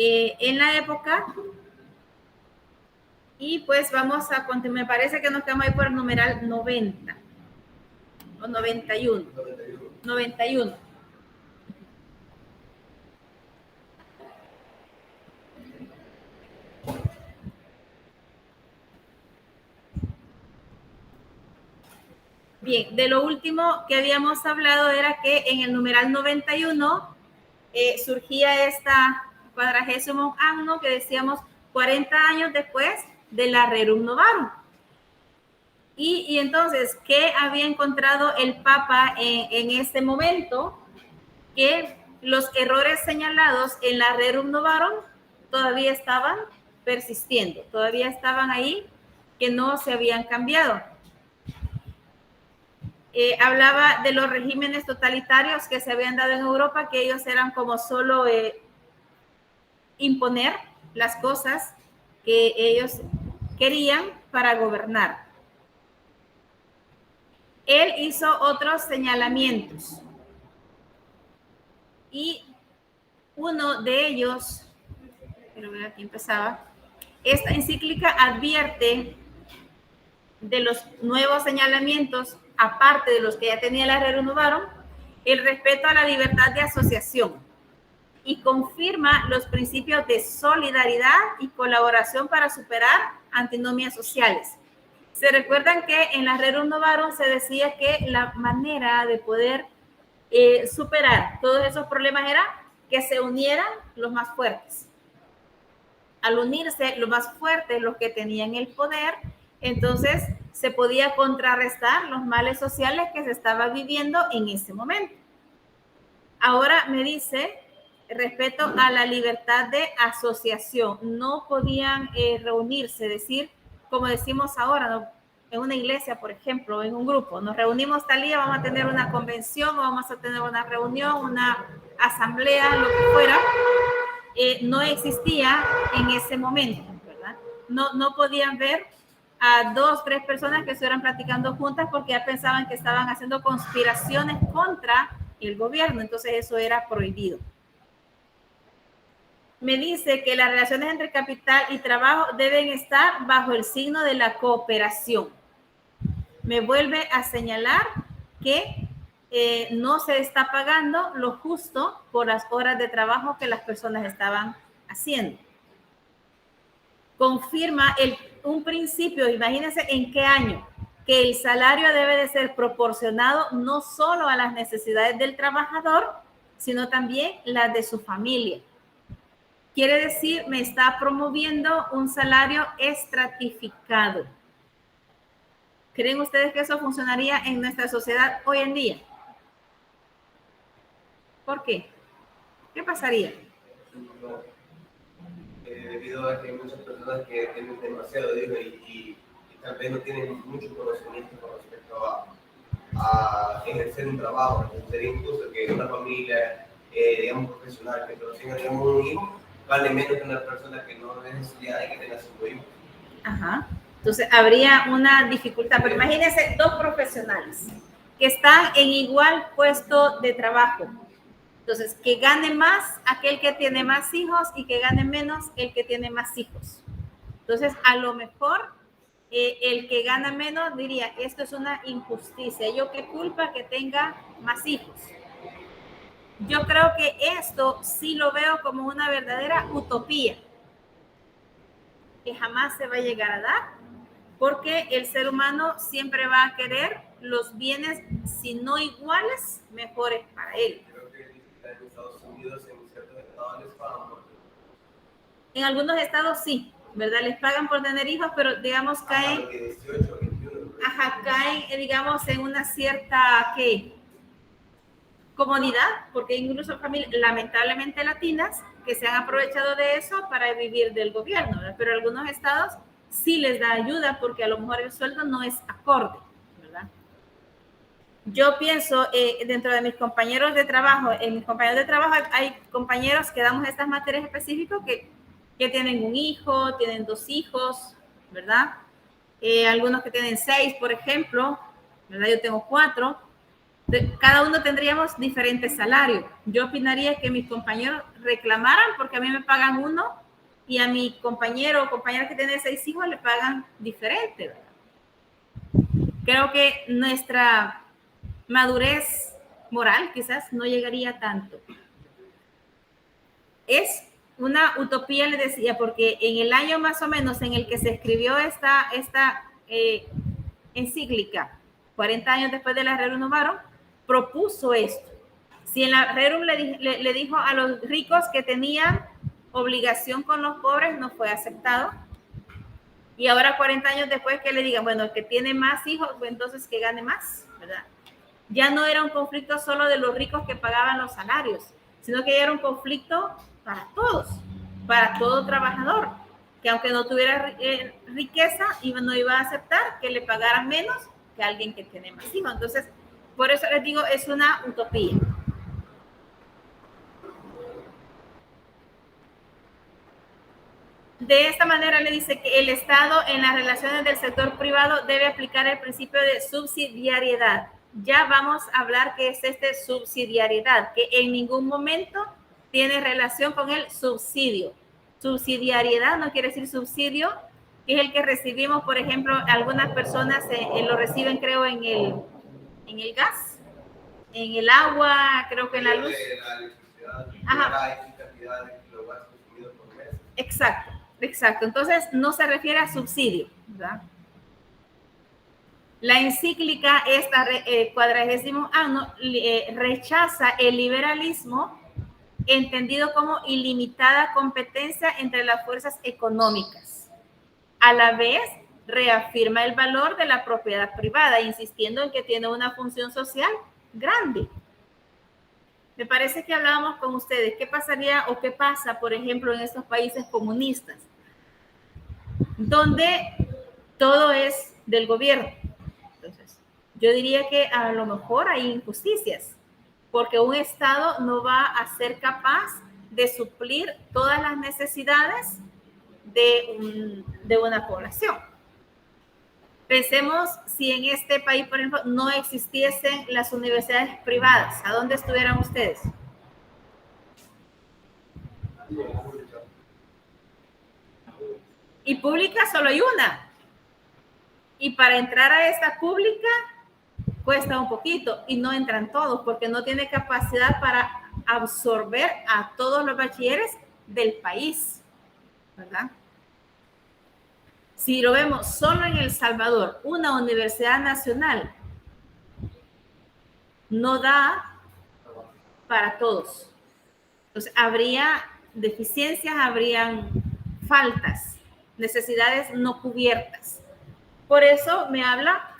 en la época. Y pues vamos a continuar. Me parece que nos quedamos ahí por el numeral 90 o 91. 91. Bien, de lo último que habíamos hablado era que en el numeral 91 surgía esta 40º anno que decíamos 40 años después de la Rerum Novarum. Y entonces, ¿qué había encontrado el Papa en este momento? Que los errores señalados en la Rerum Novarum todavía estaban persistiendo, todavía estaban ahí, que no se habían cambiado. Hablaba de los regímenes totalitarios que se habían dado en Europa, que ellos eran como solo imponer las cosas que ellos querían para gobernar. Él hizo otros señalamientos y uno de ellos, quiero ver aquí empezaba, esta encíclica advierte de los nuevos señalamientos, aparte de los que ya tenía la Rerum Novarum, el respeto a la libertad de asociación y confirma los principios de solidaridad y colaboración para superar antinomias sociales. Se recuerdan que en la Rerum Novarum se decía que la manera de poder superar todos esos problemas era que se unieran los más fuertes. Al unirse los más fuertes, los que tenían el poder, entonces se podía contrarrestar los males sociales que se estaba viviendo en ese momento. Ahora me dice, respecto a la libertad de asociación, no podían reunirse, decir, como decimos ahora, ¿no? En una iglesia, por ejemplo, en un grupo, nos reunimos tal día, vamos a tener una convención, vamos a tener una reunión, una asamblea, lo que fuera. No existía en ese momento, ¿verdad? No podían ver a 2, 3 personas que estuvieran platicando juntas porque ya pensaban que estaban haciendo conspiraciones contra el gobierno, entonces eso era prohibido. Me dice que las relaciones entre capital y trabajo deben estar bajo el signo de la cooperación. Me vuelve a señalar que no se está pagando lo justo por las horas de trabajo que las personas estaban haciendo. Confirma un principio, imagínense en qué año, que el salario debe de ser proporcionado no solo a las necesidades del trabajador, sino también las de su familia. Quiere decir, me está promoviendo un salario estratificado. ¿Creen ustedes que eso funcionaría en nuestra sociedad hoy en día? ¿Por qué? ¿Qué pasaría? Debido a que hay muchas personas que tienen demasiado dinero y tal vez no tienen mucho conocimiento con respecto a ejercer un trabajo. Sería incluso que una familia, digamos, profesional, que solo tenga, digamos, un hijo, vale menos que una persona que no es estudiada y que tenga 5 hijos. Ajá. Entonces, habría una dificultad. Pero imagínense 2 profesionales que están en igual puesto de trabajo. Entonces, que gane más aquel que tiene más hijos y que gane menos el que tiene más hijos. Entonces, a lo mejor el que gana menos diría, esto es una injusticia. ¿Yo qué culpa que tenga más hijos? Yo creo que esto sí lo veo como una verdadera utopía, que jamás se va a llegar a dar, porque el ser humano siempre va a querer los bienes, si no iguales, mejores para él. Creo que en Estados Unidos, en ciertos estados les pagan por... En algunos estados sí, ¿verdad? Les pagan por tener hijos, pero digamos caen, 18, 21, caen, digamos, en una cierta, ¿qué? Comodidad, porque hay incluso familias lamentablemente latinas que se han aprovechado de eso para vivir del gobierno, ¿verdad? Pero algunos estados sí les da ayuda porque a lo mejor el sueldo no es acorde, ¿verdad? Yo pienso dentro de mis compañeros de trabajo, en mis compañeros de trabajo hay compañeros que damos estas materias específicas que tienen un hijo, tienen 2 hijos, ¿verdad? Algunos que tienen 6, por ejemplo, ¿verdad? Yo tengo 4. cada uno tendríamos diferentes salarios. Yo opinaría que mis compañeros reclamaran porque a mí me pagan uno y a mi compañero o compañera que tiene 6 hijos le pagan diferente, ¿verdad? Creo que nuestra madurez moral quizás no llegaría tanto. Es una utopía, le decía, porque en el año más o menos en el que se escribió esta encíclica, 40 años después de la Rerum Novarum, propuso esto. Si en la Rerum le dijo a los ricos que tenían obligación con los pobres, no fue aceptado. Y ahora 40 años después que le digan, bueno, el que tiene más hijos, pues entonces que gane más, ¿verdad? Ya no era un conflicto solo de los ricos que pagaban los salarios, sino que era un conflicto para todos, para todo trabajador, que aunque no tuviera riqueza, no iba a aceptar que le pagaran menos que alguien que tiene más hijos. Entonces, por eso les digo, es una utopía. De esta manera le dice que el Estado en las relaciones del sector privado debe aplicar el principio de subsidiariedad. Ya vamos a hablar qué es subsidiariedad, que en ningún momento tiene relación con el subsidio. Subsidiariedad no quiere decir subsidio, que es el que recibimos, por ejemplo, algunas personas lo reciben, creo, en el gas, en el agua, creo que en la luz. Exacto. Exacto, entonces no se refiere a subsidio, ¿verdad? La encíclica esta, 40º año, rechaza el liberalismo entendido como ilimitada competencia entre las fuerzas económicas. A la vez, reafirma el valor de la propiedad privada, insistiendo en que tiene una función social grande. Me parece que hablábamos con ustedes, ¿qué pasaría o qué pasa, por ejemplo, en estos países comunistas, donde todo es del gobierno? Entonces, yo diría que a lo mejor hay injusticias, porque un Estado no va a ser capaz de suplir todas las necesidades de una población. Pensemos si en este país, por ejemplo, no existiesen las universidades privadas, ¿a dónde estuvieran ustedes? Y pública solo hay una. Y para entrar a esta pública cuesta un poquito y no entran todos porque no tiene capacidad para absorber a todos los bachilleres del país, ¿verdad? Si lo vemos solo en El Salvador, una universidad nacional no da para todos. Entonces, habría deficiencias, habrían faltas, necesidades no cubiertas. Por eso me habla,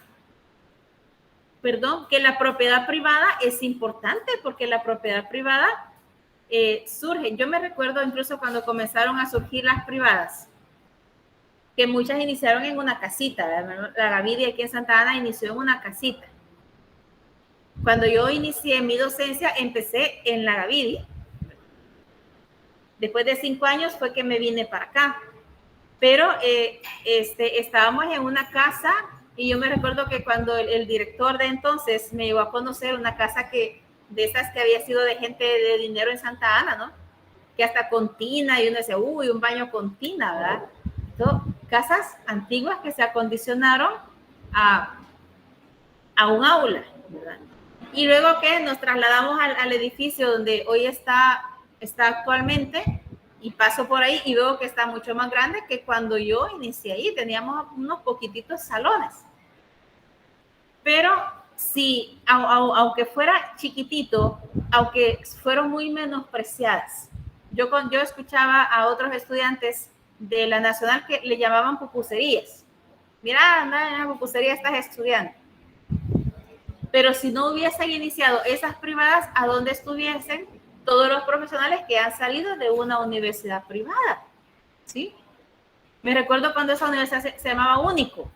que la propiedad privada es importante, porque la propiedad privada surge. Yo me recuerdo incluso cuando comenzaron a surgir las privadas, que muchas iniciaron en una casita. La Gavidia aquí en Santa Ana inició en una casita. Cuando yo inicié mi docencia, empecé en la Gavidia. Después de 5 años fue que me vine para acá. Pero estábamos en una casa y yo me recuerdo que cuando el director de entonces me llevó a conocer una casa de esas que había sido de gente de dinero en Santa Ana, ¿no? Que hasta con tina, y uno decía, uy, un baño con tina, ¿verdad? Entonces, casas antiguas que se acondicionaron a un aula, ¿verdad? Y luego que nos trasladamos al edificio donde hoy está actualmente, y paso por ahí y veo que está mucho más grande que cuando yo inicié ahí. Teníamos unos poquititos salones. Pero sí, aunque fuera chiquitito, aunque fueron muy menospreciadas. Yo escuchaba a otros estudiantes de la Nacional que le llamaban pupuserías. Mira, anda, en la pupusería estás estudiando. Pero si no hubiesen iniciado esas privadas, ¿a dónde estuviesen todos los profesionales que han salido de una universidad privada? ¿Sí? Me recuerdo cuando esa universidad se llamaba Único.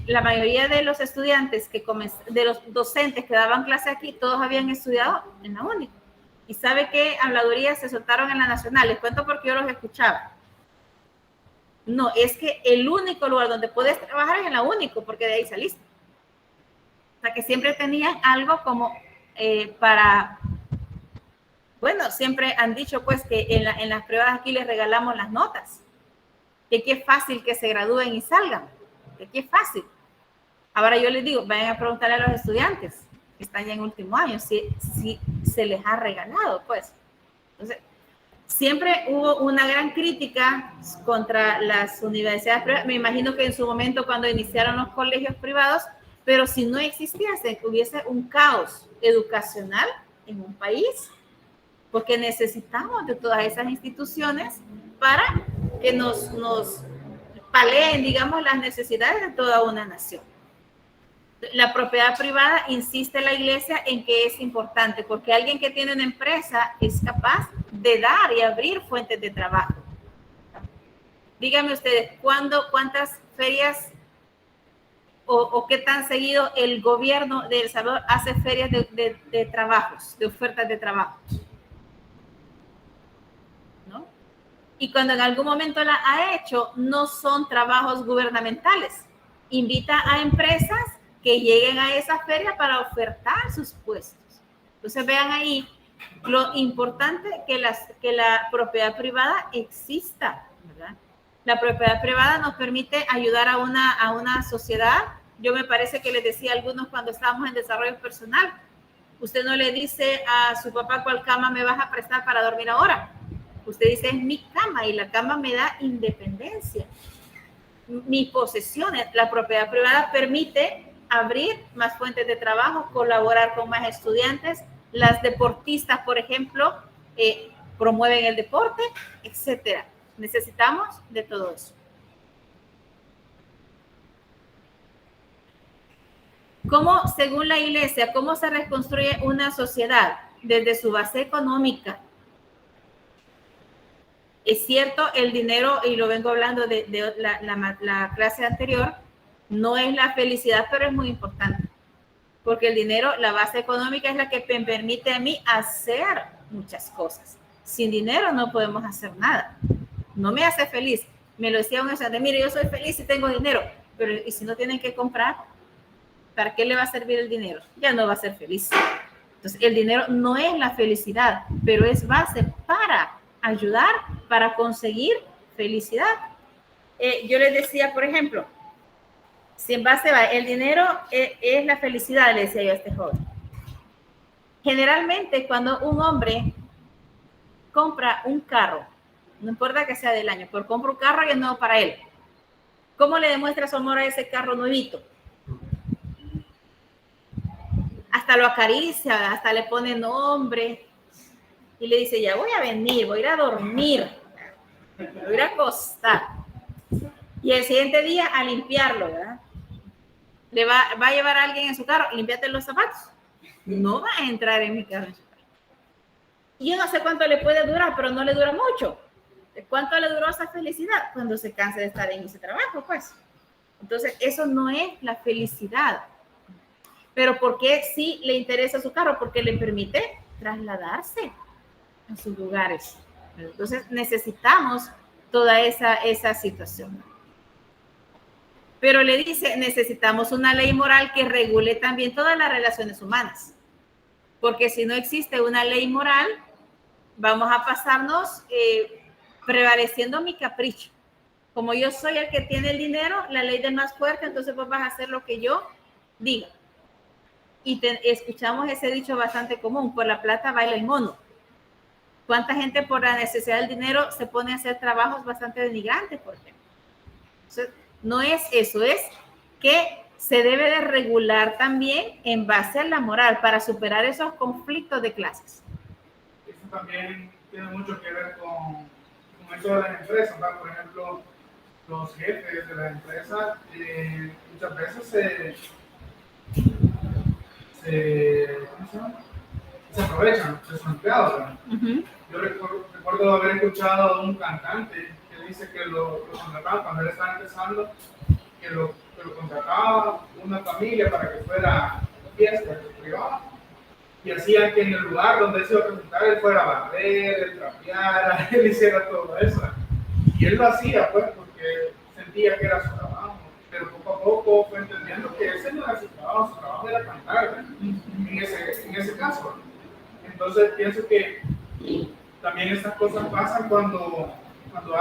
La mayoría de los estudiantes, de los docentes que daban clase aquí, todos habían estudiado en la Único. ¿Y sabe qué habladurías se soltaron en la Nacional? Les cuento porque yo los escuchaba. No, es que el único lugar donde puedes trabajar es en la Único, porque de ahí saliste. O sea, que siempre tenían algo como para... Bueno, siempre han dicho pues que en las pruebas aquí les regalamos las notas. Que es fácil que se gradúen y salgan. Que es fácil. Ahora yo les digo, vayan a preguntarle a los estudiantes que están ya en último año si se les ha regalado, pues. Entonces, siempre hubo una gran crítica contra las universidades privadas. Me imagino que en su momento cuando iniciaron los colegios privados, pero si no existiese, hubiese un caos educacional en un país, porque necesitamos de todas esas instituciones para que nos paleen, digamos, las necesidades de toda una nación. La propiedad privada, insiste la iglesia en que es importante, porque alguien que tiene una empresa es capaz de dar y abrir fuentes de trabajo. Díganme ustedes, ¿cuántas ferias o qué tan seguido el gobierno de El Salvador hace ferias de trabajos, de ofertas de trabajo? ¿No? Y cuando en algún momento la ha hecho, no son trabajos gubernamentales. Invita a empresas que lleguen a esa feria para ofertar sus puestos. Entonces vean ahí lo importante que la propiedad privada exista, ¿verdad? La propiedad privada nos permite ayudar a una sociedad. Yo me parece que les decía a algunos cuando estábamos en desarrollo personal, usted no le dice a su papá cuál cama me vas a prestar para dormir ahora. Usted dice, es mi cama y la cama me da independencia. Mis posesiones, la propiedad privada permite abrir más fuentes de trabajo, colaborar con más estudiantes. Las deportistas, por ejemplo, promueven el deporte, etcétera. Necesitamos de todo eso. ¿Cómo, según la iglesia, cómo se reconstruye una sociedad? Desde su base económica. Es cierto, el dinero, y lo vengo hablando de la clase anterior, no es la felicidad, pero es muy importante. Porque el dinero, la base económica es la que me permite a mí hacer muchas cosas. Sin dinero no podemos hacer nada. No me hace feliz. Me lo decía un estudiante, mire, yo soy feliz si tengo dinero, pero ¿y si no tienen que comprar? ¿Para qué le va a servir el dinero? Ya no va a ser feliz. Entonces, el dinero no es la felicidad, pero es base para ayudar, para conseguir felicidad. Yo les decía, por ejemplo, si en base va, el dinero es la felicidad, le decía yo a este joven. Generalmente, cuando un hombre compra un carro, no importa que sea del año, pero compra un carro y es nuevo para él, ¿cómo le demuestra su amor a ese carro nuevito? Hasta lo acaricia, hasta le pone nombre y le dice, ya voy a venir, voy a ir a dormir, voy a ir a acostar. Y el siguiente día a limpiarlo, ¿verdad? ¿Le va a llevar a alguien en su carro? Límpiate los zapatos. No va a entrar en mi carro. Y yo no sé cuánto le puede durar, pero no le dura mucho. ¿Cuánto le duró esa felicidad? Cuando se canse de estar en ese trabajo, pues. Entonces, eso no es la felicidad. Pero ¿por qué sí le interesa su carro? Porque le permite trasladarse a sus lugares. Entonces, necesitamos toda esa situación. Pero le dice, necesitamos una ley moral que regule también todas las relaciones humanas. Porque si no existe una ley moral, vamos a pasarnos prevaleciendo mi capricho. Como yo soy el que tiene el dinero, la ley del más fuerte, entonces vos vas a hacer lo que yo diga. Y escuchamos ese dicho bastante común, por la plata baila el mono. ¿Cuánta gente por la necesidad del dinero se pone a hacer trabajos bastante denigrantes, por ejemplo? Entonces, no es eso, es que se debe de regular también en base a la moral para superar esos conflictos de clases. Eso también tiene mucho que ver con eso de las empresas, ¿verdad? Por ejemplo, los jefes de las empresas muchas veces se aprovechan de sus empleados, ¿verdad? Uh-huh. Yo recuerdo haber escuchado a un cantante que dice que lo contrataba cuando él estaba empezando, que lo contrataba una familia para que fuera a fiestas privadas y hacían que en el lugar donde él se iba a presentar él fuera a barrer, él trapeara, él hiciera todo eso. Y él lo hacía pues porque sentía que era su trabajo, pero poco a poco fue entendiendo que ese no era su trabajo. su trabajo era cantar, en ese caso. Entonces pienso que también estas cosas pasan cuando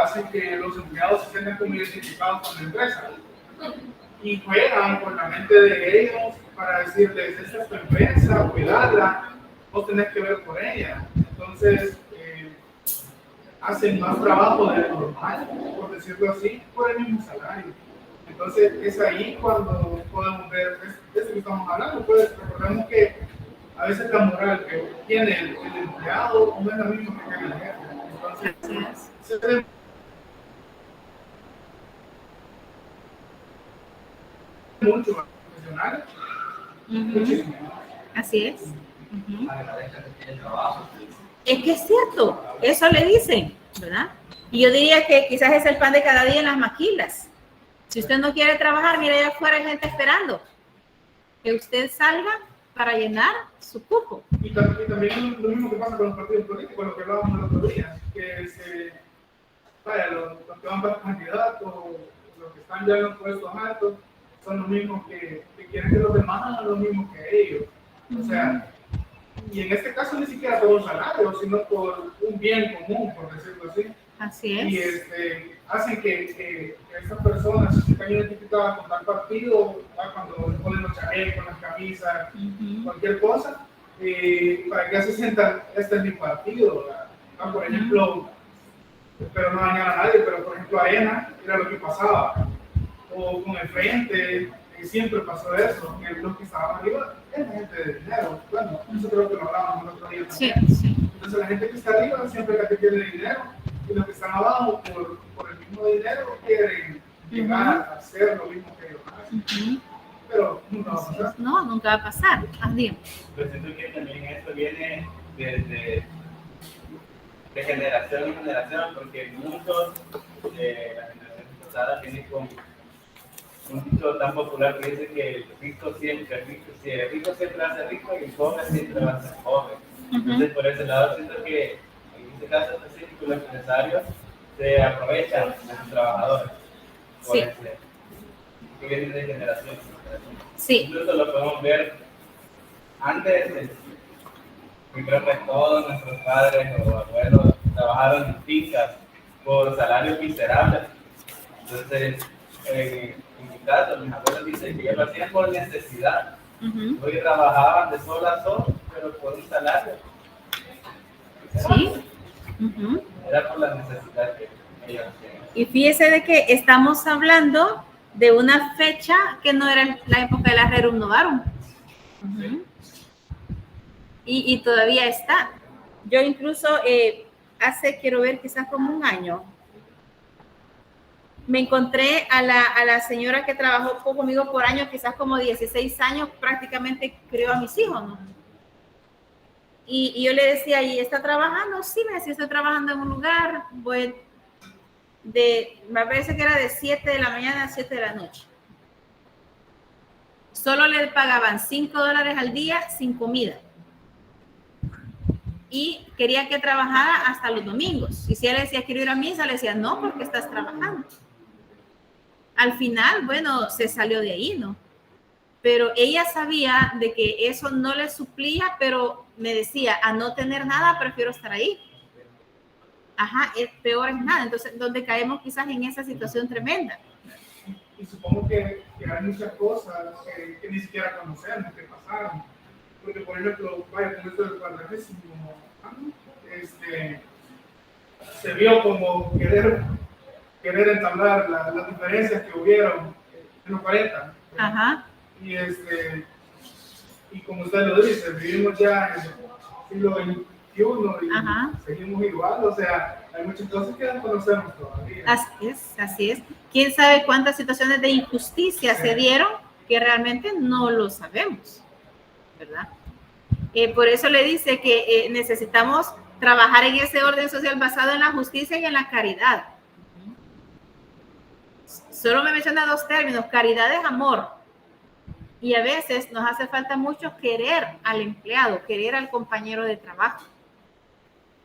hacen que los empleados se sientan como identificados con la empresa y juegan con la mente de ellos para decirles, esta es tu empresa, cuidarla, vos tenés que ver por ella. Entonces, hacen más trabajo de lo normal, por decirlo así, por el mismo salario. Entonces, es ahí cuando podemos ver de eso que estamos hablando. Pues recordemos que a veces la moral que tiene el empleado no es la misma que tiene el jefe. Entonces, se ve mucho más profesional, muchísimo más. Así es. Es que es cierto, eso le dicen, ¿verdad? Y yo diría que quizás es el pan de cada día en las maquilas. Si usted no quiere trabajar, mire, allá afuera hay gente esperando que usted salga para llenar su cupo. Y también lo mismo que pasa con los partidos políticos, lo que hablábamos el otro día, que los que van para candidatos, los que están ya en los puestos altos, son los mismos que quieren que los demás hagan lo mismo que ellos. O sea, y en este caso ni siquiera por un salario, sino por un bien común, por decirlo así. Así es. Y hacen que estas personas se sientan identificadas con tal partido, cuando les ponen los chalecos, las camisas, cualquier cosa, para que se sientan, este es mi partido. Por ejemplo, espero no dañar a nadie, pero por ejemplo AENA era lo que pasaba, o con el Frente, siempre pasó eso, que los que estaban arriba eran gente de dinero. Bueno, eso creo que lo hablábamos el otro día también. Sí. Entonces la gente que está arriba siempre es la que tiene dinero, y los que están abajo por el mismo dinero quieren llegar a hacer lo mismo que ellos hacen. Pero nunca va a pasar. No, nunca va a pasar. Así. Pues siento que también esto viene de generación en generación, porque muchos de la generación pasada tienen como un dicho tan popular que dice que el rico siempre hace rico y el pobre siempre va a ser pobre. Entonces, por ese lado, siento que en este caso específico los empresarios se aprovechan de sus trabajadores. Por Sí. Que viene de generación en generación. Sí. Incluso lo podemos ver antes. Yo creo que todos nuestros padres o abuelos trabajaron en fincas por salarios miserables. Entonces, en mi caso, mis abuelos dicen que ellos lo hacían por necesidad. Hoy trabajaban de sol a sol, pero por un salario. Sí. Era por la necesidad que ellos hacían. Y fíjese de que estamos hablando de una fecha que no era la época de la Rerum Novarum. Y todavía está. Yo incluso quiero ver, quizás como un año, me encontré a la señora que trabajó conmigo por años, quizás como 16 años, prácticamente crió a mis hijos, ¿no? Y yo le decía, ¿y está trabajando? Sí, me decía, estoy trabajando en un lugar, me parece que era de 7 de la mañana a 7 de la noche. Solo le pagaban $5 al día sin comida. Y quería que trabajara hasta los domingos. Y si él decía, quiero ir a misa, le decía, no, porque estás trabajando. Al final, bueno, se salió de ahí, ¿no? Pero ella sabía de que eso no le suplía, pero me decía, a no tener nada, prefiero estar ahí. Ajá, peor es nada. Entonces, donde caemos quizás en esa situación tremenda. Y supongo que hay muchas cosas que ni siquiera conocemos, que pasaron. Porque, por ejemplo, vaya, con esto del 40º año, se vio como querer entablar las diferencias que hubieron en los 40. Ajá. Y como usted lo dice, vivimos ya en el siglo XXI y seguimos igual. O sea, hay muchas cosas que no conocemos todavía. Así es. ¿Quién sabe cuántas situaciones de injusticia se dieron que realmente no lo sabemos? ¿Verdad? Por eso le dice que necesitamos trabajar en ese orden social basado en la justicia y en la caridad. Solo me menciona 2 términos, caridad es amor. Y a veces nos hace falta mucho querer al empleado, querer al compañero de trabajo,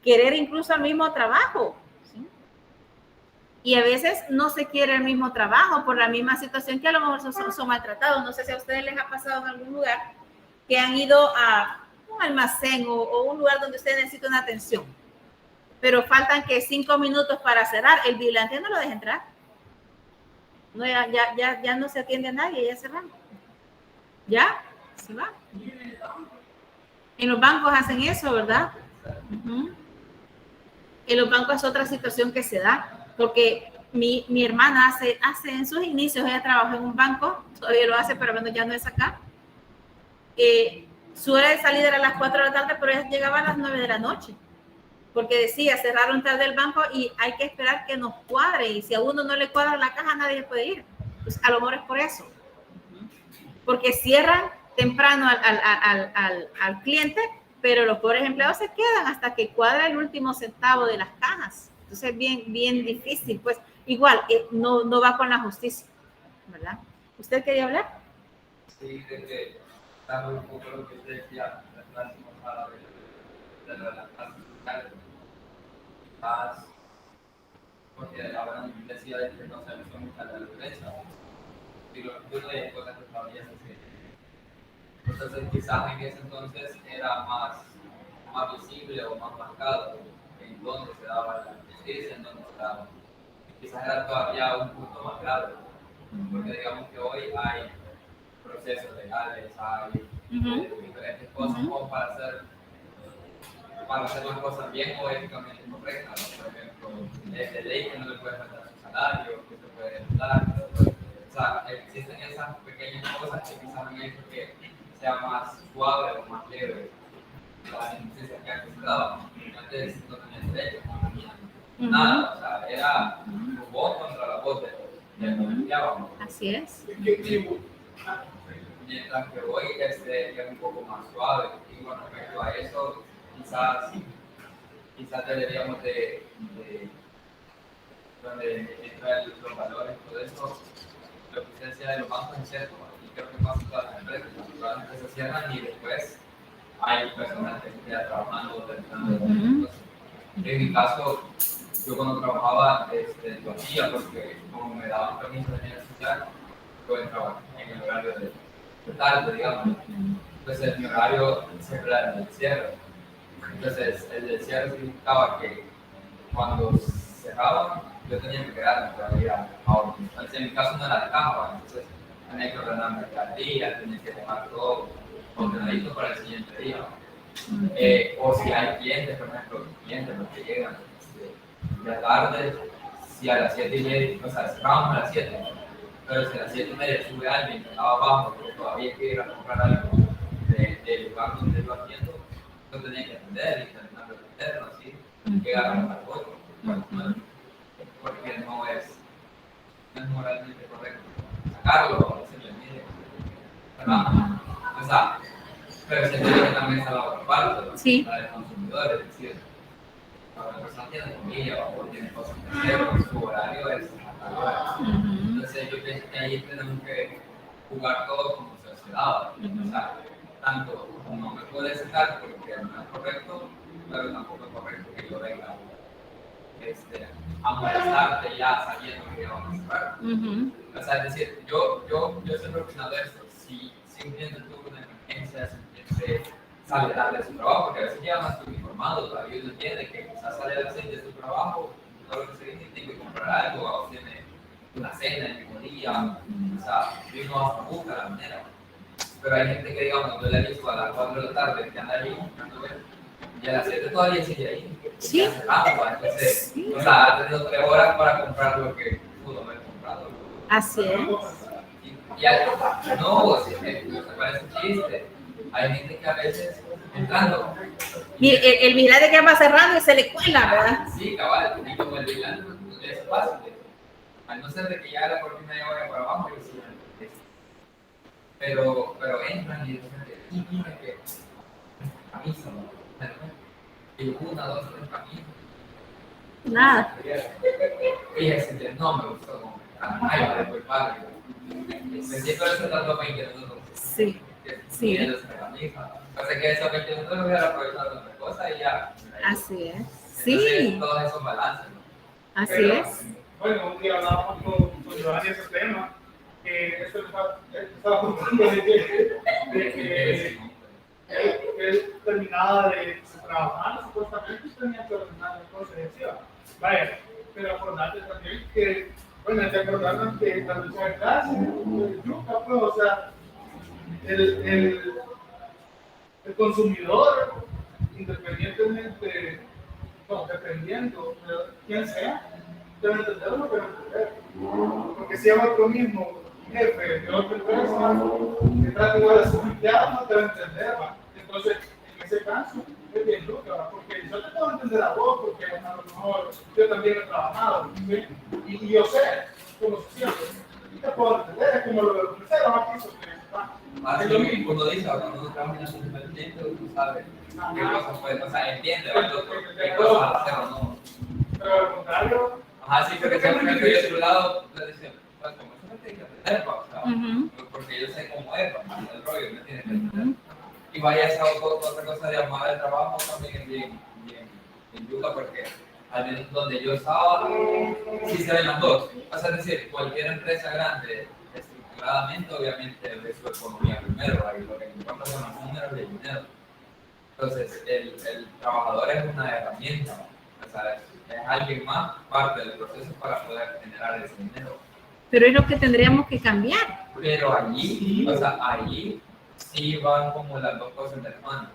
querer incluso al mismo trabajo. ¿Sí? Y a veces no se quiere el mismo trabajo por la misma situación que a lo mejor son maltratados. No sé si a ustedes les ha pasado en algún lugar que han ido a un almacén o un lugar donde ustedes necesitan una atención, pero faltan que 5 minutos para cerrar. El vigilante no lo deja entrar. No, ya no se atiende a nadie, ya cerraron. Ya, se va. En los bancos hacen eso, ¿verdad? En los bancos es otra situación que se da, porque mi hermana hace en sus inicios, ella trabajó en un banco, todavía lo hace, pero bueno, ya no es acá. Su hora de salida era a las 4 de la tarde, pero ella llegaba a las 9 de la noche, porque decía, cerraron tarde el banco y hay que esperar que nos cuadre, y si a uno no le cuadra la caja, nadie puede ir. Pues a lo mejor es por eso, porque cierran temprano al cliente, pero los pobres empleados se quedan hasta que cuadra el último centavo de las cajas. Entonces es bien difícil, pues igual no va con la justicia, ¿verdad? ¿Usted quería hablar? Sí, de que estaba un poco lo que usted decía la semana pasada de las clases sociales, más porque ahora decía de que no se hizo mucha la violencia, y lo que yo de cosas que todavía se hacen. Entonces quizás en ese entonces era más visible o más marcado en donde se daba la justicia, en donde se daba. Quizás era todavía un punto más grave, porque digamos que hoy hay procesos legales, hay diferentes cosas como para hacer las cosas bien o éticamente correctas, ¿no? Por ejemplo, es de ley que no le puedes meter su salario, que se puede dar, o sea, existen esas pequeñas cosas que quizás han hecho que sea más suave o más leve las injusticias que antes se daban. Antes no tenían derecho, no tenían nada, o sea, era un voz contra la voz de los que limpiábamos. Así es. Mientras que hoy es un poco más suave, y con respecto a eso, quizás deberíamos de donde entran los valores, todo eso, lo que usted decía de los bancos es cierto, y creo que pasa en todas las empresas se cierran y después hay personas que se quedan trabajando, terminando cosas. En mi caso, yo cuando trabajaba, lo hacía porque como me daban permiso de venir a estudiar, yo entraba en el horario de tarde, digamos. Entonces mi horario siempre era el del cierre. Entonces el del cierre significaba que cuando cerraba, yo tenía que quedarme todavía ahora. Entonces en mi caso no era de caja, entonces tenía que ordenar mercadería, tenía que dejar todo ordenadito para el siguiente día. O si hay clientes, por ejemplo, clientes los que llegan de la tarde, si a las 7:30, o sea, cerrábamos a las 7, pero si a las 7:30 sube alguien que estaba abajo, porque todavía hay que ir a comprar algo del lugar donde lo atiendo, yo tenía que atender y terminar de atenderlo, así, llegar a las 8, porque no es moralmente correcto sacarlo o decirle, mire, ¿verdad? O sea, pero se tiene que también estar la otra parte, sí, la del consumidor, es decir, cuando la persona tiene familia o tiene cosas que hacer, su horario es hasta la hora. Entonces yo pienso que ahí tenemos que jugar todo como sociedad, o sea, tanto no me puede sacar porque no es correcto, pero tampoco es correcto que yo venga a molestarte ya sabiendo que ya vamos a cerrar. O sea, es decir, yo siempre he opinado esto, si un cliente tuvo una emergencia, si un cliente sale tarde de su trabajo, porque a veces ya no estoy informado, todavía uno entiende que quizás sale a las 6 de su trabajo, todo lo que se viene, tiene que comprar algo, o tiene una cena el mismo día, o sea, uno hasta busca la manera. Pero hay gente que, digamos, yo le he visto a las 4 de la tarde que anda ahí, y a las 7 todavía sigue ahí. Sí. Entonces, sí. O sea, ha tenido 3 horas para comprar lo que pudo haber comprado. Así es. Y algo, no, me parece un chiste. Hay gente que a veces, entrando. Mire, el vigilante que va cerrando y se le cuela, ¿verdad? Sí, cabal, y como el vigilante es fácil. Al no ser de que ya la cortina ya vaya para abajo, yo sí. Pero entran y dicen que camisa, ¿no? Y 1, 2, 3 camisas. Nada. Fíjese que no me gustó como ay, va después padre. Me siento eso tanto 20 minutos. Sí. Sí. O sea que esos 20 minutos los voy a aprovechar de otra cosa y ya. Así es. Entonces, Sí. todos esos balances, ¿no? Así pero, es. bueno, un día hablábamos con Giovanni ese tema, que esto estaba contando de que él terminaba de trabajar, supuestamente tenía que ordenar la cosa y decía, vaya, pero acordate también que, bueno, te acordaron que la lucha de clase, nunca fue, o sea, el consumidor, independientemente, no, dependiendo de quién sea, debe entenderlo, pero entender. Porque si es otro mismo jefe de otra empresa que trata igual a sus empleados, no debe entender, ¿va? Entonces, en ese caso, es bien duro, ¿va? Porque yo te puedo entender a vos, porque a lo mejor yo también he trabajado, ¿sí? Y yo sé cómo se siente. Y te puedo entender, es como lo de los meseros aquí, Así lo mismo, uno dice, cuando uno trabaja en atención al cliente, uno sabe qué cosas puede, o sea, entiende, qué cosas hacer o no. Pero al contrario, Ajá, sí, porque siempre que yo de otro lado, le decía, pues como eso me tiene que aprender, o sea, porque yo sé cómo es, el rollo, me tiene que entender. Y vaya esa otra cosa de amar el trabajo también es bien yuca, porque al menos donde yo estaba, sí se ven las dos. O sea, es decir, cualquier empresa grande, estructuradamente, obviamente, ve su economía primero, ahí lo que importa son los números y el dinero. Entonces, el trabajador es una herramienta, o sea, es alguien más parte del proceso para poder generar ese dinero. Pero es lo que tendríamos que cambiar. Pero allí, o sea, allí sí van como las dos cosas de la mano.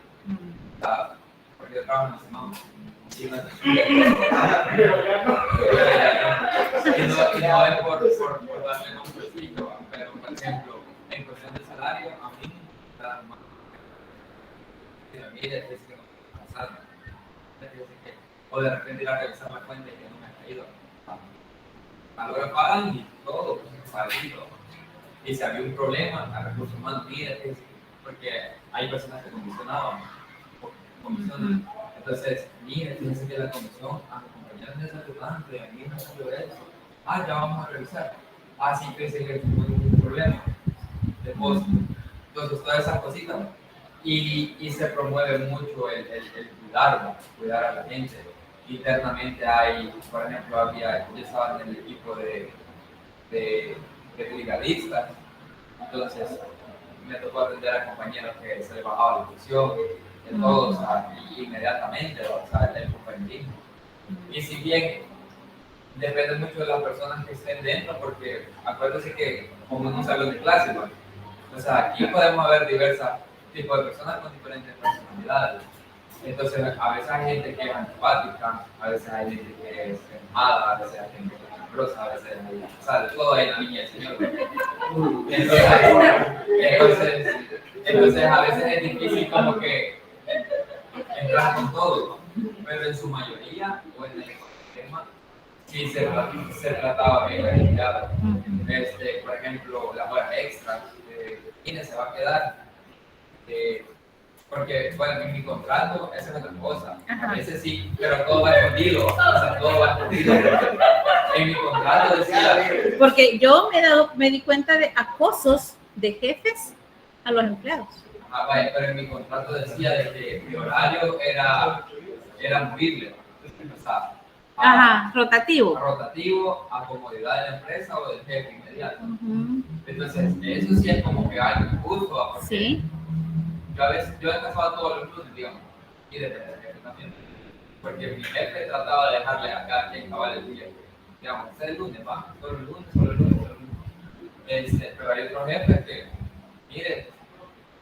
O sea, porque yo trabajo en la semana. Sí, no, y no es por darle un prestigio, pero por ejemplo, en cuestión de salario, a mí me da más. Mire, es que no me pasa nada. O de repente ir a revisar la cuenta y que no me ha caído. A lo que pagan y todo, salido. Y si había un problema, a recursos humanos, mire, porque hay personas que comisionaban. Entonces, mire, fíjense que la comisión, a mi compañero de saludante, a mí no salió eso. Ah, ya vamos a revisar. Ah, sí, fíjense que no hay ningún problema. Depósito. Entonces, todas esas cositas. Y se promueve mucho el cuidar a la gente. Internamente hay, por ejemplo, yo estaba en el equipo de brigadistas, entonces me tocó atender a compañeros que se les bajaba la función, de todo, o sea, inmediatamente, o sea, el compañerismo. Y si bien depende mucho de las personas que estén dentro, porque acuérdense que como un salón de clase, ¿no? O sea, aquí podemos ver diversos tipos de personas con diferentes personalidades. Entonces, a veces hay gente que es antipática, a veces hay gente que es enojada, a veces hay gente que es amorosa, a veces hay, o sea, de todo hay en la línea del Señor. Entonces, a veces es difícil como que entrar con todo, pero en su mayoría, o en el tema, sí se trataba bien la empleada. Por ejemplo, las horas extras, ¿quién se va a quedar? Porque, bueno, en mi contrato, esa es otra cosa. A veces sí, pero todo va escondido. O sea, todo va escondido. En mi contrato decía. Porque yo me di cuenta de acosos de jefes a los empleados. Vaya, pero en mi contrato decía de que mi horario era movible. O sea, rotativo, a comodidad de la empresa o del jefe inmediato. Entonces, eso sí es como que algo injusto. Sí. Yo he casado todos los lunes, digamos, y depende del jefe también. Porque mi jefe trataba de dejarle acá que cabal el día. Digamos, es el lunes, va, solo el lunes. Pero hay otros jefes que, mire,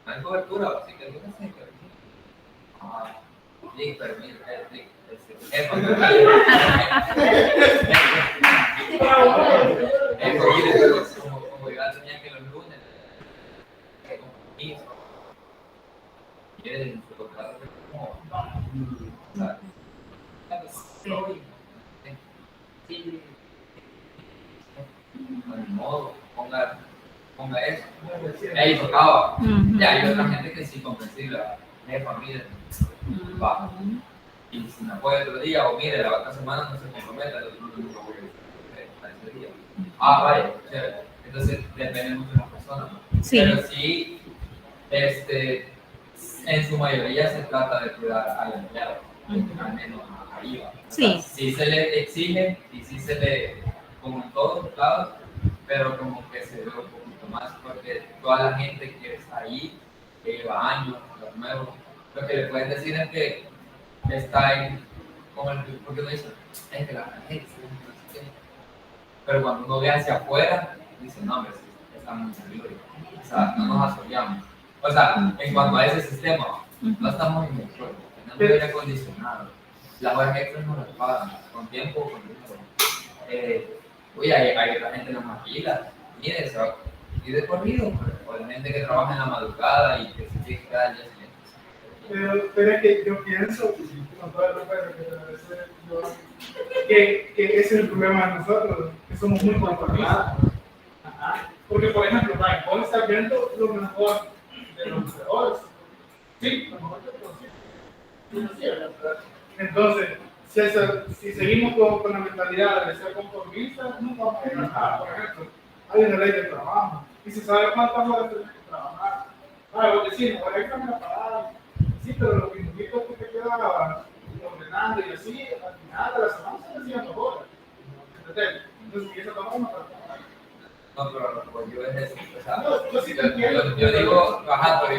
no hay cobertura, así que el lunes sí, pero sí, pero mire, como yo tenía que los lunes, compromiso. Quieren su contrato como modo, ponga eso. Ahí tocaba. Ya hay otra gente que sí comprensible, familia, va. Y si me apoya otro día, o mire, la otra semana no se comprometa, el otro no voy a ese día. Vaya, chévere. Entonces depende mucho de las personas. Sí. Pero sí, en su mayoría se trata de cuidar al empleado, al menos ahí va. Sí. Sí se le exige y sí se le todos lados, pero como que se ve un poquito más, porque toda la gente que está ahí, que lleva años, los nuevos, lo que le pueden decir es que está en, como el, porque uno dice, es que la gente, no sé qué. Pero cuando uno ve hacia afuera, dice, no, hombre, sí, estamos en libre, o sea, no nos asociamos. O sea, en cuanto a ese sistema, no estamos en el suelo, tenemos aire acondicionado, las horas extras nos las pagan, con tiempo o con dinero. Oye, hay otra gente en las maquilas, mire, se va y de corrido, o la gente que trabaja en la madrugada y que se tiene que quedar al día siguiente. Pero es que yo pienso, con todo el respeto que te merece, que ese es el problema de nosotros, que somos muy conformistas. Porque, por ejemplo, Ryan, vos estás viendo lo mejor de los peores. Sí, lo mejor de los sí. Entonces, si seguimos con la mentalidad de ser conformistas, no vamos a llegar a nada. Por ejemplo, hay una ley de trabajo y se sabe cuántas horas tenés que trabajar. Vos decís, por ejemplo, me la pagaron. Sí, pero los minutitos que te quedaban ordenando y así, al final de la semana se decían 2 horas. ¿Entendés? Entonces, si eso tomamos para trabajar. No, pero lo que yo es decir, o sea, Yo sí te entiendo. yo digo, ajá, pero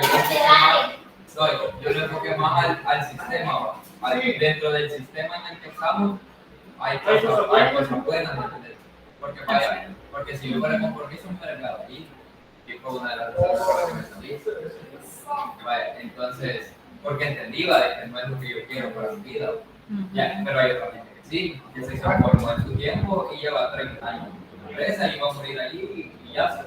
yo le enfoqué más al sistema, Sí. dentro del sistema en el que estamos, hay cosas buenas, ¿entendés? Porque vaya, porque si yo fuera conformista, me hubiera quedado ahí, y fue una de las razones por las que me salí. Vaya, entonces, porque entendí, de que no es lo que yo quiero para mi vida, ya, pero hay otra gente que sí, que se conformó en su tiempo y lleva 30 años en la empresa y va a morir ahí y ya se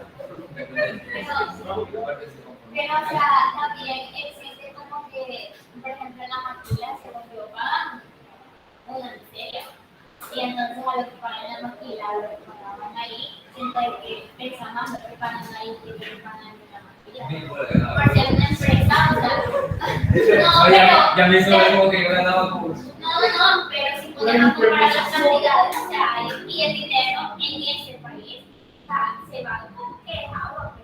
Pero, o sea, también existe como que, por ejemplo, en la maquila se volvió pagando una miseria. Y entonces a lo que pagan en la maquila, a lo que pagaban ahí, siento que pesa más lo que pagan ahí que lo que pagan en la maquila. Por ser una empresa, o sea, no, pero... Ya me hizo ver como que yo ganaba curso. No, pero si podemos comparar las cantidades, o sea, y el dinero en ese país, o sea, se va como que es agua.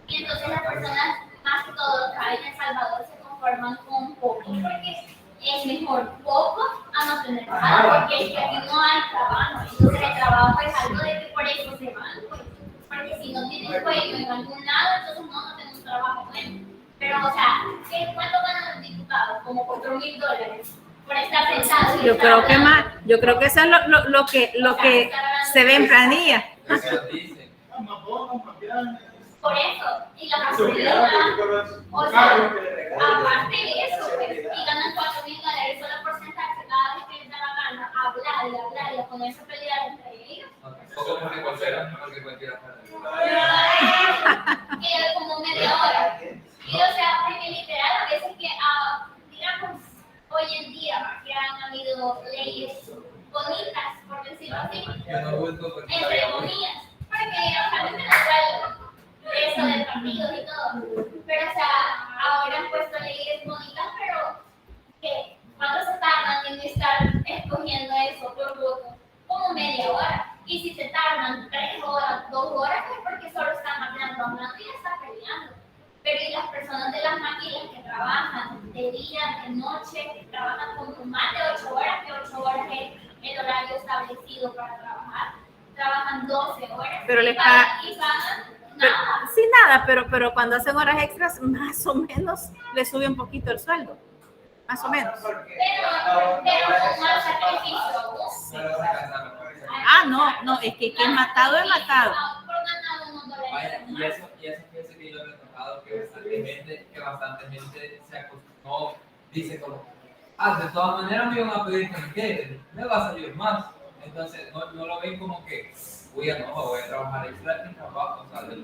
Y entonces las personas, más que todo acá en El Salvador, se conforman con poco, porque es mejor poco a no tener nada, porque es que aquí no hay trabajo. Entonces el trabajo es algo de que por eso se van, pues, porque si no tienes cuello en algún lado, entonces no tenemos trabajo bueno. Pero, o sea, ¿cuánto ganan los diputados? Como $4,000 por estar sentados. Yo creo que más, yo creo que eso es lo que se ve en planilla. Eso dicen. Por eso, y la gasolina, o sea, aparte de eso, pues, y ganan $4,000 solo por sentarse cada vez que les da la gana, hablar y a ponerse a pelear entre ellos. Tampoco porque cualquiera Queda como media hora. Y o sea, porque literal, a veces que, digamos, hoy en día, que han habido leyes bonitas, por decirlo así, yo no vuelto porque entre comillas, porque, o sea, no me da eso de partidos y todo. Pero, o sea, ahora han puesto leyes bonitas, pero que ¿cuánto se tardan en estar escogiendo eso por voto? Como media hora. Y si se tardan 3 horas, 2 horas, es porque solo están hablando y están peleando. Pero y las personas de las maquilas que trabajan de día, de noche, que trabajan con más de 8 horas, que 8 horas es el horario establecido para trabajar, trabajan 12 horas Pero y les pagan Pero, nada. sí, nada, pero cuando hacen horas extras, más o menos le sube un poquito el sueldo. Más o menos. Pero con más sacrificio. No, es que es matado, es matado. Vaya, y eso pienso que yo he notado que bastante gente se acostumbró, dice como, de todas maneras me iban a pedir que me quede, me va a salir más. Entonces no lo ven como que, voy a trabajar extra en mi trabajo, o sea, sino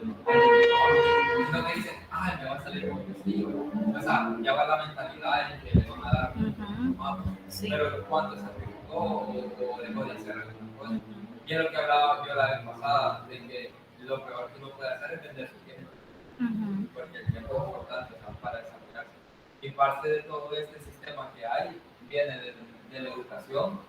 que dicen, me va a salir como que sí, o sea, ya va la mentalidad en que le van a dar más, Sí. pero cuánto sacrificó o dejó de hacer alguna cosa. Y es lo que hablaba yo la vez pasada, de que lo peor que uno puede hacer es vender su tiempo, porque el tiempo es importante, ¿no?, para desarrollarse. Y parte de todo este sistema que hay viene de la educación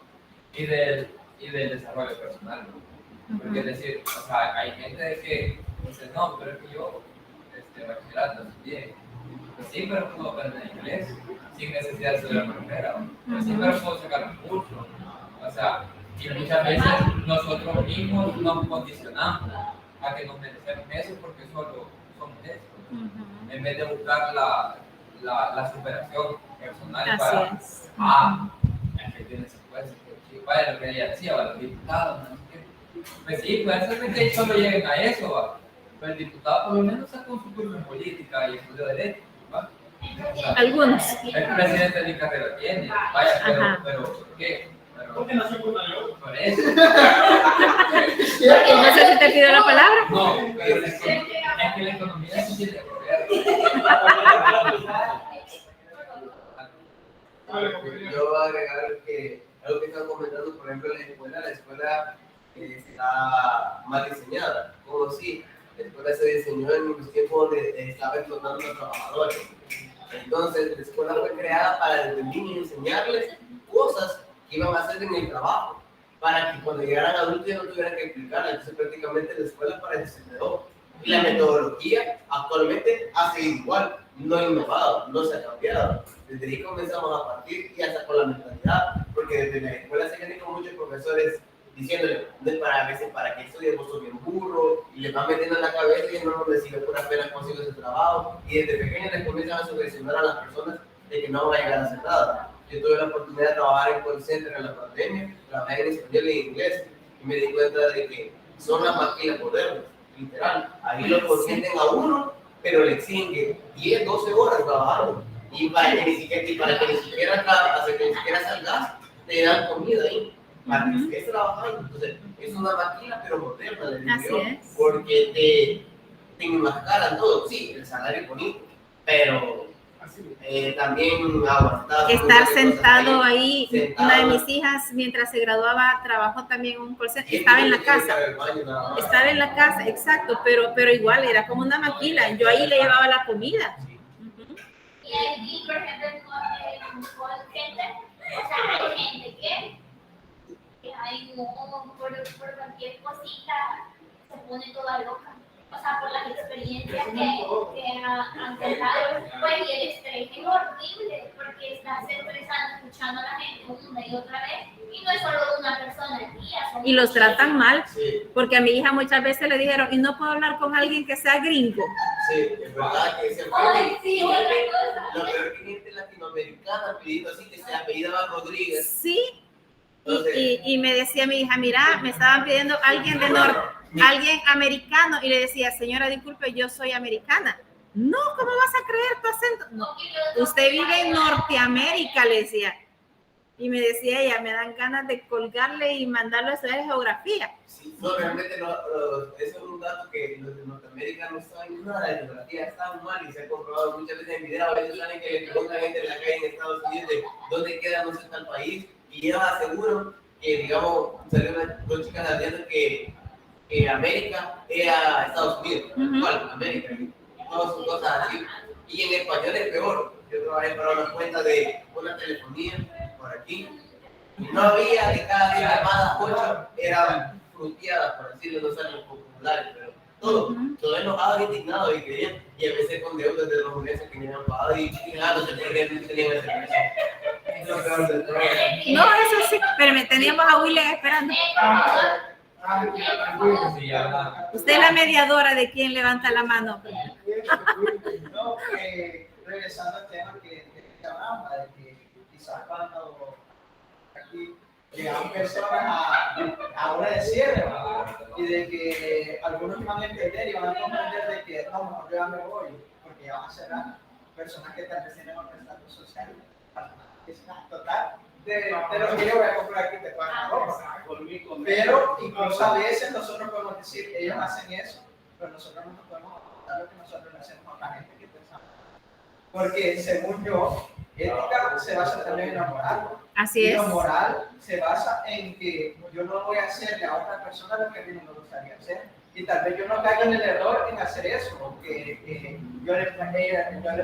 y del desarrollo personal, ¿no? Porque es decir, o sea, hay gente que dice, no, pero es que yo bachillerato estudié. Pues sí, pero puedo aprender inglés sin necesidad de estudiar la carrera, ¿no? Pues sí, pero puedo sacar un curso, o sea, y muchas veces nosotros mismos nos condicionamos a que nos merecemos eso porque solo somos eso. En vez de buscar la superación personal Así para, es. es que tiene secuencias, que vaya lo que ella decía, ¿va? Los diputados, no sé qué. Pues sí, puede ser que solo lleguen a eso, ¿va? Pero el diputado por lo menos sacó su curso en política y estudió derecho, ¿va? Algunos. El presidente ni carrera tiene, vaya, Ajá. pero ¿por qué? Porque nació con la yo. Por eso. No sé si te pido la palabra. No, pero es que la economía sí tiene que ver. Yo voy a agregar que algo que están comentando, por ejemplo, en la escuela está mal diseñada. ¿Cómo así? La escuela se diseñó en los tiempos donde estaba explotando a los trabajadores. Entonces, la escuela fue creada para desde niños enseñarles cosas que iban a hacer en el trabajo, para que cuando llegaran adultos ya no tuvieran que explicarlas. Entonces, prácticamente la escuela para eso se quedó. Y la metodología actualmente ha seguido igual, no ha innovado, no se ha cambiado. Desde ahí comenzamos a partir y hasta con la mentalidad, porque desde la escuela se vienen con muchos profesores diciéndole, a veces para que estudies vos sos bien burro, y les van metiendo en la cabeza y no les sirve pura pena consigo ese trabajo, y desde pequeños les comienzan a sugestionar a las personas de que no van a llegar a hacer nada. Yo tuve la oportunidad de trabajar en call center en la pandemia, trabajé en español y en inglés, y me di cuenta de que son las máquinas modernas, literal. Ahí lo consienten a uno, pero le exigen que 10, 12 horas trabajando, y para que ni siquiera salgas, te dan comida ahí. Para que estés trabajando. Entonces, es una máquina, pero moderna, le digo yo, porque te enmascaran todo. Sí, el salario es bonito, pero también aguantar. Estar sentado ahí. Una de mis hijas, mientras se graduaba, trabajó también en un call center. Estaba en la casa. Estaba en la casa, exacto, pero igual era como una maquila. Yo ahí le llevaba la comida. Y ahí, por ejemplo, en un call center, o sea, hay gente que hay por cualquier cosita se pone toda loca. O sea, por las experiencias que han contado, pues y el estrés es horrible porque estás estresando, escuchando a la gente una y otra vez, y no es solo una persona al día. Y los tratan mal, porque a mi hija muchas veces le dijeron, y no puedo hablar con alguien que sea gringo. Sí, es verdad que se Ay, sí, otra cosa. Lo peor que gente latinoamericana pidiendo así que se apellidaba Rodríguez. Sí. Y me decía mi hija, mira, me estaban pidiendo alguien alguien americano, y le decía, señora, disculpe, yo soy americana. No, ¿cómo vas a creer tu acento? No, usted vive en Norteamérica, le decía. Y me decía ella, me dan ganas de colgarle y mandarlo a estudiar geografía. Sí, no, realmente no, eso es un dato que los de Norteamérica no saben nada de geografía, están mal y se ha comprobado muchas veces en video. A veces saben que le preguntan a gente en la calle en Estados Unidos de dónde queda no sé tal país, y yo aseguro que, digamos, salieron dos chicas diciendo que América era Estados Unidos, igual, América, y todas sus cosas así. Y en español es peor. Yo trabajé para una cuenta de una telefonía por aquí, y no había de cada 10 llamadas, 8 eran fruteadas, por decirlo, no son los populares, pero todo enojado, indignado, y querían, y a veces con deudas de los ingresos que me habían pagado, y no se tenían el servicio. Es lo peor de todo. No, eso sí, pero me teníamos a William esperando. Usted es la mediadora de quién levanta la mano. No, regresando al tema que hablamos, de que quizás cuando aquí llegan personas a una de cierre, y de que algunos van a entender y van a comprender de que no, mejor yo ya me voy, porque ya van a cerrar personas que tal vez tienen un estatus social, es total. De lo que yo voy a comprar aquí te pagan ropa. Pero incluso a veces nosotros podemos decir, ellos hacen eso, pero nosotros no nos podemos dar lo que nosotros le hacemos a la gente que pensamos. Porque según yo, ética se basa también en la moral. Así es. Y la moral se basa en que yo no voy a hacerle a otra persona lo que a mí no me gustaría hacer. Y tal vez yo no caiga en el error en hacer eso, porque yo le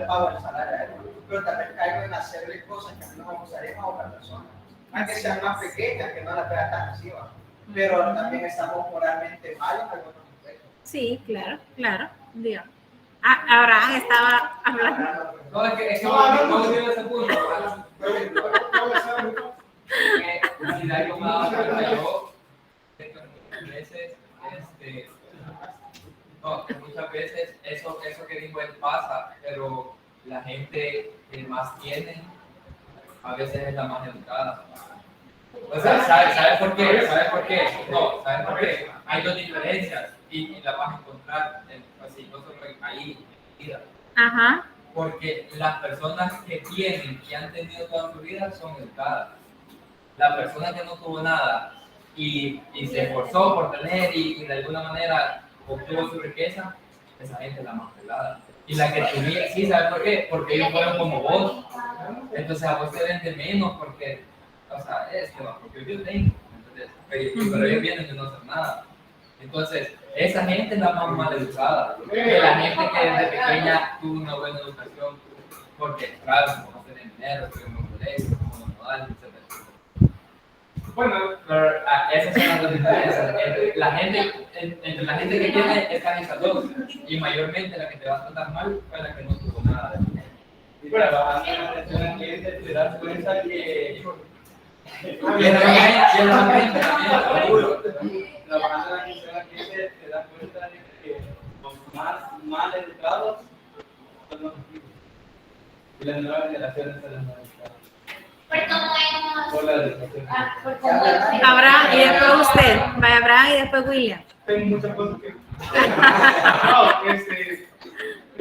pago el salario a él, pero tal vez caigo en hacerle cosas que a mí no me gustaría a otra persona. Aunque sean más pequeñas, que no las vea tan nocivas. Pero también estamos moralmente mal en algunos aspectos. Sí, claro. Dios. Abraham estaba hablando. No, es que no entiendo ese punto. Si algo más, yo no, que muchas veces eso que dijo él pasa, pero la gente que más tiene a veces es la más educada. O sea, ¿sabes por qué? ¿Sabes por qué? No, ¿sabes por qué? Hay dos diferencias y la vas a encontrar así, no solo ahí en vida. Ajá. Porque las personas que tienen, que han tenido toda su vida, son educadas. La persona que no tuvo nada y se esforzó por tener y de alguna manera obtuvo su riqueza, esa gente es la más pelada. Y la que tuviera, sí, ¿sabes por qué? Porque ellos fueron como vos. Entonces a vos te vende menos porque, o sea, es que no, porque yo tengo. Entonces, pero ellos vienen de no hacer nada. Entonces, esa gente es la más mal educada. Que la gente que desde pequeña tuvo una buena educación, porque, claro, como no tienen dinero, estuvieron en colegio, como no dan, etc. Bueno, Pero esas son las dos diferencias. Entre la gente que tiene están esas dos. Y mayormente la que te va a tratar mal fue la que no tuvo nada de dinero. Y trabajando en atención al cliente, te das cuenta que Y el ambiente también, seguro. trabajando en atención al cliente, te das cuenta de que los más mal educados son los antiguos. Y las nuevas generaciones son las más educadas. Por cómo hemos... Por la educación. por cómo Abraham y después usted. Vaya Abraham y después William. tengo muchas cosas que...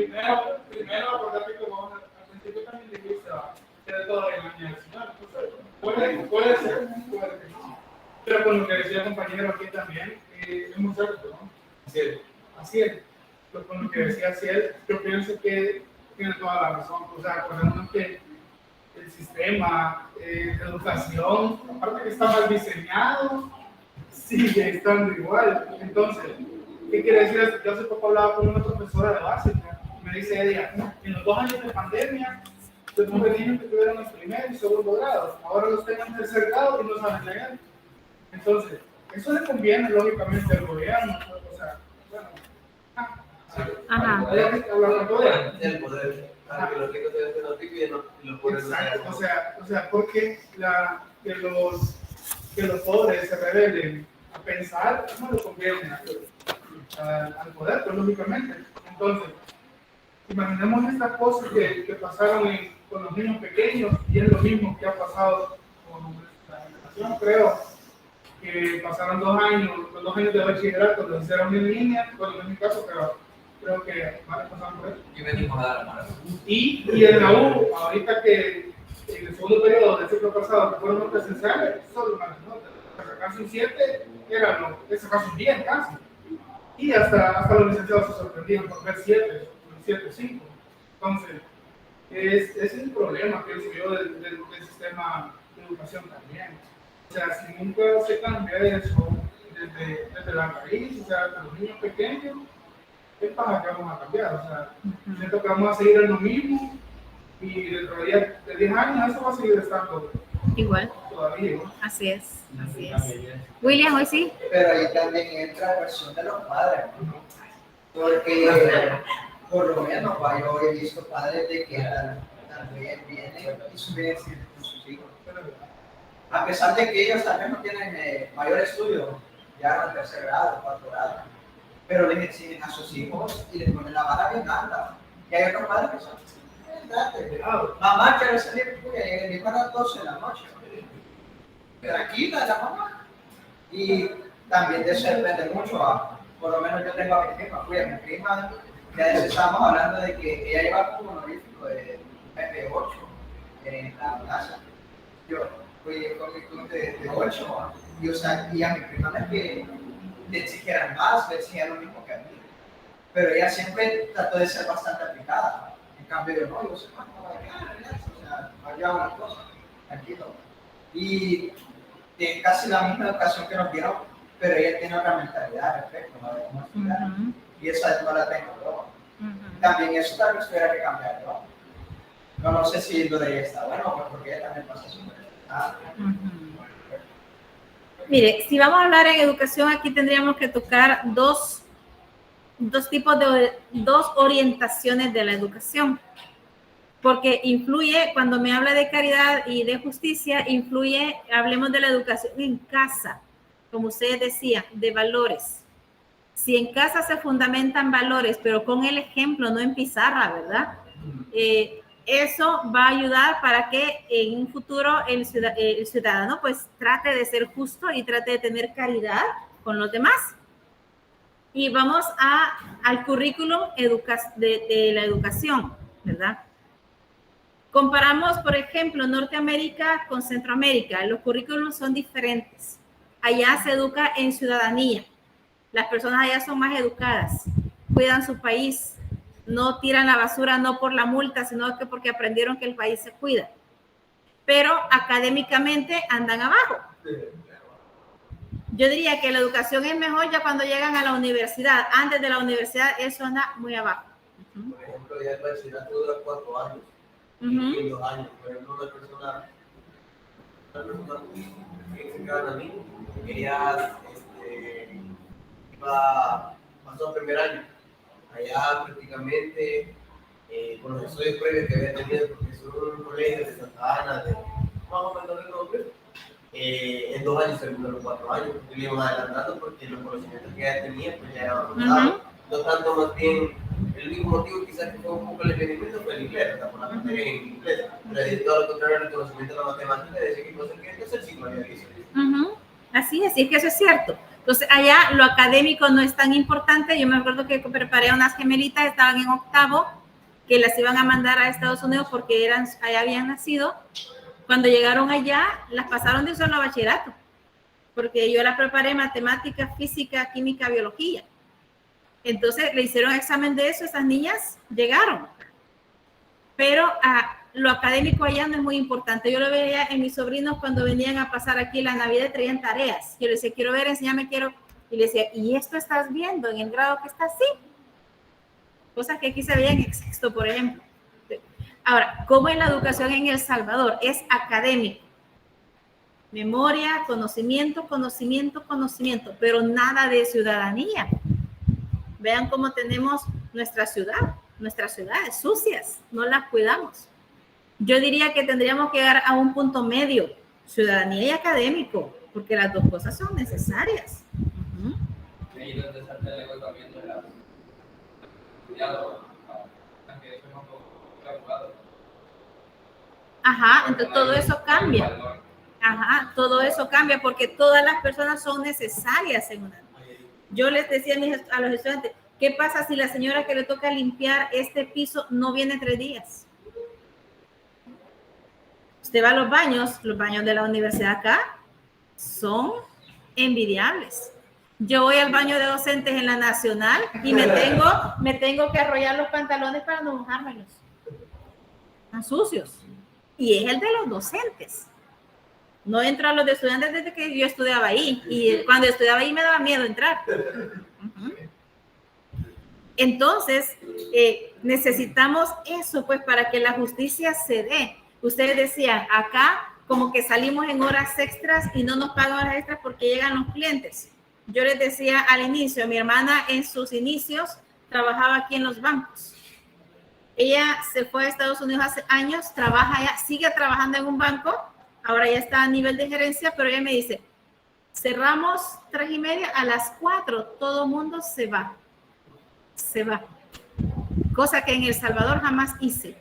No, primero acordate que vamos al principio también dijiste que de todo en la universidad. Puede ser, puede que no. Pero con lo que decía el compañero aquí también, es muy cierto, ¿no? Así es. Pero con lo que decía Ciel, yo pienso que tiene toda la razón. O sea, acordémonos que el sistema de educación, aparte que está mal diseñado, sigue estando igual. Entonces, ¿qué quiere decir esto? Yo hace poco hablaba con una profesora de básica y me dice ella, en los 2 años de pandemia, yo tuve niños que tuvieron el primer y segundo grado, ahora los tengo en tercer grado y no saben leer. Entonces, eso le conviene lógicamente al gobierno. O sea, bueno, Ajá. hay que hablar con todo. El poder. Que los ricos se hacen los ricos y los pobres no se Exacto, hacen. o sea, porque que los pobres se rebelen a pensar, no le conviene al poder, pues, lógicamente. Entonces, imaginemos estas cosas que pasaron con los niños pequeños y es lo mismo que ha pasado con la generación, creo que pasaron 2 años, los 2 años de bachillerato lo hicieron en línea, bueno, en mi caso, pero creo que van a pasar por eso. Y venimos a dar la mano. Y en la U, ahorita que en el segundo periodo del ciclo pasado que fueron presenciales, solo malas notas. Para sacarse un 7 era lo que sacarse un 10 casi. Y hasta los licenciados se sorprendían por ver 7, 5. Entonces, ese es el problema, pienso yo, del sistema de educación también. O sea, si nunca se cambia eso desde la raíz, o sea, desde los niños pequeños, ¿qué pasa que vamos a cambiar? O sea, siento que vamos a seguir en lo mismo y dentro de 10 años eso va a seguir estando Igual. todavía, ¿no? Así es. William, hoy sí. Pero ahí también entra la versión de los padres, ¿no? Porque por lo menos yo he visto padres de que también vienen y suben con sus hijos. A pesar de que ellos también no tienen mayor estudio, ya en el 3er grado, 4 grado, pero les exigen a sus hijos y les ponen la vara bien alta. Y hay otros padres que son, mamá, quiero salir, y mi para las 12 de la noche. Tranquila la mamá. Y también de eso depende mucho, por lo menos yo tengo a mi prima, que a veces estábamos hablando de que ella lleva como honorífico de MP8 en la casa. Yo fui con mi club de 8, y, o sea, y a mi prima no es que le exigieran más, le exigieran lo mismo que a mí. Pero ella siempre trató de ser bastante aplicada. En cambio, yo no, yo sé más, o sea, había una cosa, tranquilo. Y tiene casi la misma educación que nos dieron, pero ella tiene otra mentalidad respecto a cómo estudiar. Y esa no la tengo yo. También eso tal vez tuviera que cambiar yo. No sé si lo de ella está bueno, pues porque ella también pasa su Mire, si vamos a hablar en educación, aquí tendríamos que tocar dos tipos de dos orientaciones de la educación, porque influye, cuando me habla de caridad y de justicia, influye, hablemos de la educación en casa, como ustedes decían, de valores. Si en casa se fundamentan valores, pero con el ejemplo, no en pizarra, ¿verdad? Eso va a ayudar para que en un futuro el ciudadano pues trate de ser justo y trate de tener caridad con los demás. Y vamos al currículum de la educación, ¿verdad? Comparamos, por ejemplo, Norteamérica con Centroamérica. Los currículums son diferentes. Allá se educa en ciudadanía. Las personas allá son más educadas, cuidan su país, no tiran la basura no por la multa, sino que porque aprendieron que el país se cuida. Pero académicamente andan abajo. Yo diría que la educación es mejor ya cuando llegan a la universidad. Antes de la universidad eso anda muy abajo. Por ejemplo, ya el bachillerato dura 4 años. Y 2 años. Por ejemplo, una persona que se quedan a mí, ella pasó el primer año. Allá prácticamente, con los estudios previos que había tenido, porque son un colegio de Santa Ana, de más o menos de nombre, en 2 años terminó los 4 años, porque le iban adelantando porque los conocimientos que ella tenía, pues ya eran avanzados. No tanto, más bien, el único motivo quizás que fue un poco el impedimento fue el inglés, ¿verdad? Por la materia en inglés. Pero de todo lo contrario, el conocimiento de la matemática, decía que cosas que entonces el ciclo había visto. Así es que eso es cierto. Entonces, allá lo académico no es tan importante. Yo me acuerdo que preparé unas gemelitas, estaban en octavo, que las iban a mandar a Estados Unidos porque allá habían nacido. Cuando llegaron allá, las pasaron de un solo bachillerato, porque yo las preparé matemática, física, química, biología. Entonces, le hicieron examen de eso, esas niñas llegaron. Pero lo académico allá no es muy importante. Yo lo veía en mis sobrinos cuando venían a pasar aquí la Navidad, traían tareas. Yo les decía, quiero ver, enséñame, quiero. Y le decía, ¿y esto estás viendo en el grado que está así? Cosas que aquí se veían en sexto, por ejemplo. Ahora, ¿cómo es la educación en El Salvador? Es académico. Memoria, conocimiento, pero nada de ciudadanía. Vean cómo tenemos nuestras ciudades sucias, no las cuidamos. Yo diría que tendríamos que llegar a un punto medio, ciudadanía y académico, porque las dos cosas son necesarias. Y ahí donde salta el agotamiento de la estudiado, que eso no lo abogado. Ajá, entonces todo eso cambia. Ajá, todo eso cambia porque todas las personas son necesarias en una. Yo les decía a los estudiantes, ¿qué pasa si la señora que le toca limpiar este piso no viene 3 días? Usted va a los baños de la universidad acá son envidiables. Yo voy al baño de docentes en la Nacional y me tengo que arrollar los pantalones para no mojármelos. Están sucios. Y es el de los docentes. No entro a los de estudiantes desde que yo estudiaba ahí. Y cuando estudiaba ahí me daba miedo entrar. Entonces, necesitamos eso pues para que la justicia se dé. Ustedes decían, acá como que salimos en horas extras y no nos pagan horas extras porque llegan los clientes. Yo les decía al inicio, mi hermana en sus inicios trabajaba aquí en los bancos. Ella se fue a Estados Unidos hace años, trabaja allá, sigue trabajando en un banco, ahora ya está a nivel de gerencia, pero ella me dice, cerramos 3:30, a las 4 todo mundo se va. Cosa que en El Salvador jamás hice.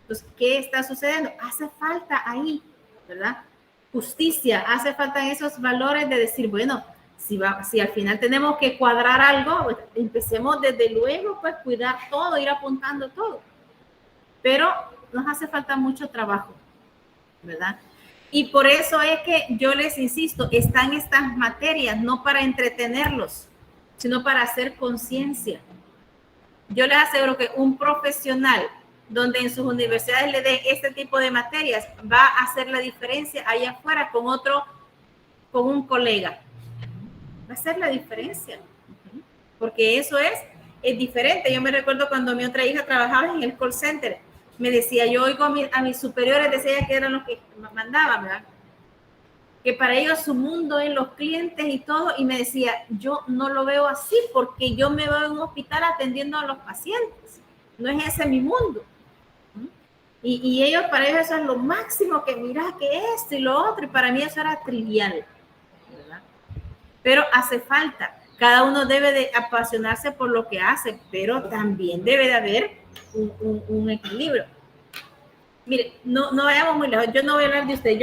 Entonces, ¿qué está sucediendo? Hace falta ahí, ¿verdad? Justicia, hace falta esos valores de decir, bueno, si al final tenemos que cuadrar algo, pues, empecemos desde luego, pues cuidar todo, ir apuntando todo. Pero nos hace falta mucho trabajo, ¿verdad? Y por eso es que yo les insisto, están estas materias no para entretenerlos, sino para hacer conciencia. Yo les aseguro que un profesional donde en sus universidades le dé este tipo de materias va a hacer la diferencia allá afuera con un colega. Va a hacer la diferencia, porque eso es diferente. Yo me recuerdo cuando mi otra hija trabajaba en el call center, me decía, yo oigo a mis superiores, decía que eran los que mandaban, ¿verdad? Que para ellos su mundo es los clientes y todo, y me decía, yo no lo veo así, porque yo me veo en un hospital atendiendo a los pacientes, no es ese mi mundo. Y ellos, para ellos eso es lo máximo, que mira que esto y lo otro, y para mí eso era trivial, ¿verdad? Pero hace falta. Cada uno debe de apasionarse por lo que hace, pero también debe de haber un equilibrio. Mire, no vayamos muy lejos. Yo no voy a hablar de usted.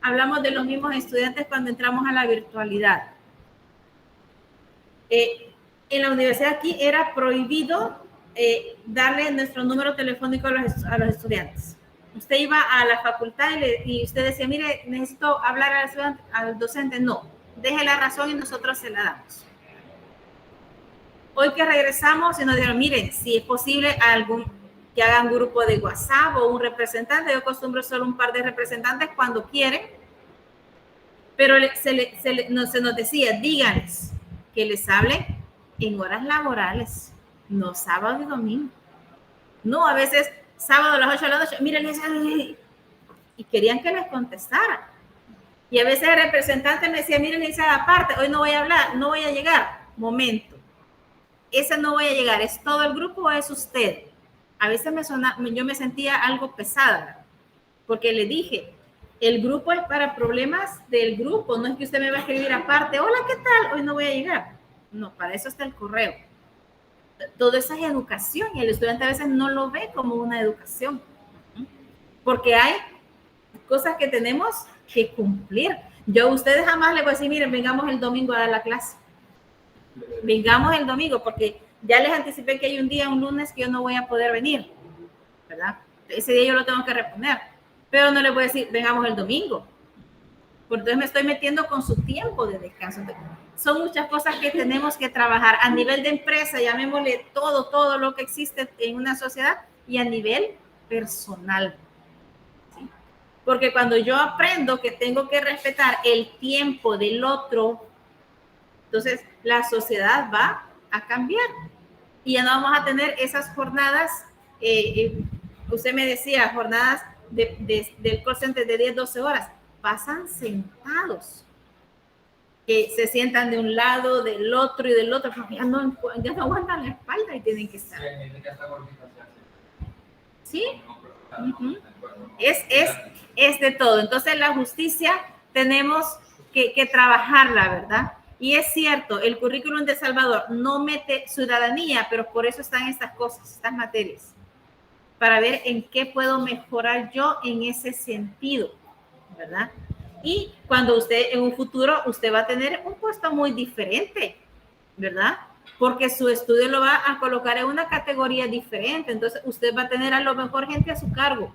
Hablamos de los mismos estudiantes cuando entramos a la virtualidad. En la universidad aquí era prohibido darle nuestro número telefónico a los estudiantes. Usted iba a la facultad y usted decía, mire, necesito hablar al docente. No, deje la razón y nosotros se la damos. Hoy que regresamos y nos dijeron, miren, si es posible que hagan un grupo de WhatsApp o un representante. Yo acostumbro solo un par de representantes cuando quieren, pero se nos decía, díganles que les hable en horas laborales, no sábado y domingo. No, a veces sábado a las 8 de la noche, miren, y querían que les contestara. Y a veces el representante me decía, miren, aparte, hoy no voy a hablar, no voy a llegar. Momento, ese no voy a llegar, ¿es todo el grupo o es usted? A veces yo me sentía algo pesada, porque le dije, el grupo es para problemas del grupo, no es que usted me va a escribir aparte, hola, ¿qué tal? Hoy no voy a llegar. No, para eso está el correo. Todo eso es educación y el estudiante a veces no lo ve como una educación, porque hay cosas que tenemos que cumplir. Yo a ustedes jamás les voy a decir, miren, vengamos el domingo a dar la clase. Vengamos el domingo, porque ya les anticipé que hay un lunes que yo no voy a poder venir, ¿verdad? Ese día yo lo tengo que reponer, pero no les voy a decir, vengamos el domingo, porque entonces me estoy metiendo con su tiempo de descanso. Son muchas cosas que tenemos que trabajar a nivel de empresa, llamémosle todo lo que existe en una sociedad, y a nivel personal. ¿Sí? Porque cuando yo aprendo que tengo que respetar el tiempo del otro, entonces la sociedad va a cambiar y ya no vamos a tener esas jornadas, usted me decía, jornadas del call center de 10, 12 horas, pasan sentados, que se sientan de un lado, del otro y del otro, porque ya no aguantan la espalda y tienen que estar. ¿Sí? Uh-huh. Es de todo. Entonces la justicia tenemos que trabajarla, ¿verdad? Y es cierto, el currículum de Salvador no mete ciudadanía, pero por eso están estas cosas, estas materias, para ver en qué puedo mejorar yo en ese sentido, ¿verdad? Y cuando usted, en un futuro, usted va a tener un puesto muy diferente, ¿verdad? Porque su estudio lo va a colocar en una categoría diferente, entonces usted va a tener a lo mejor gente a su cargo.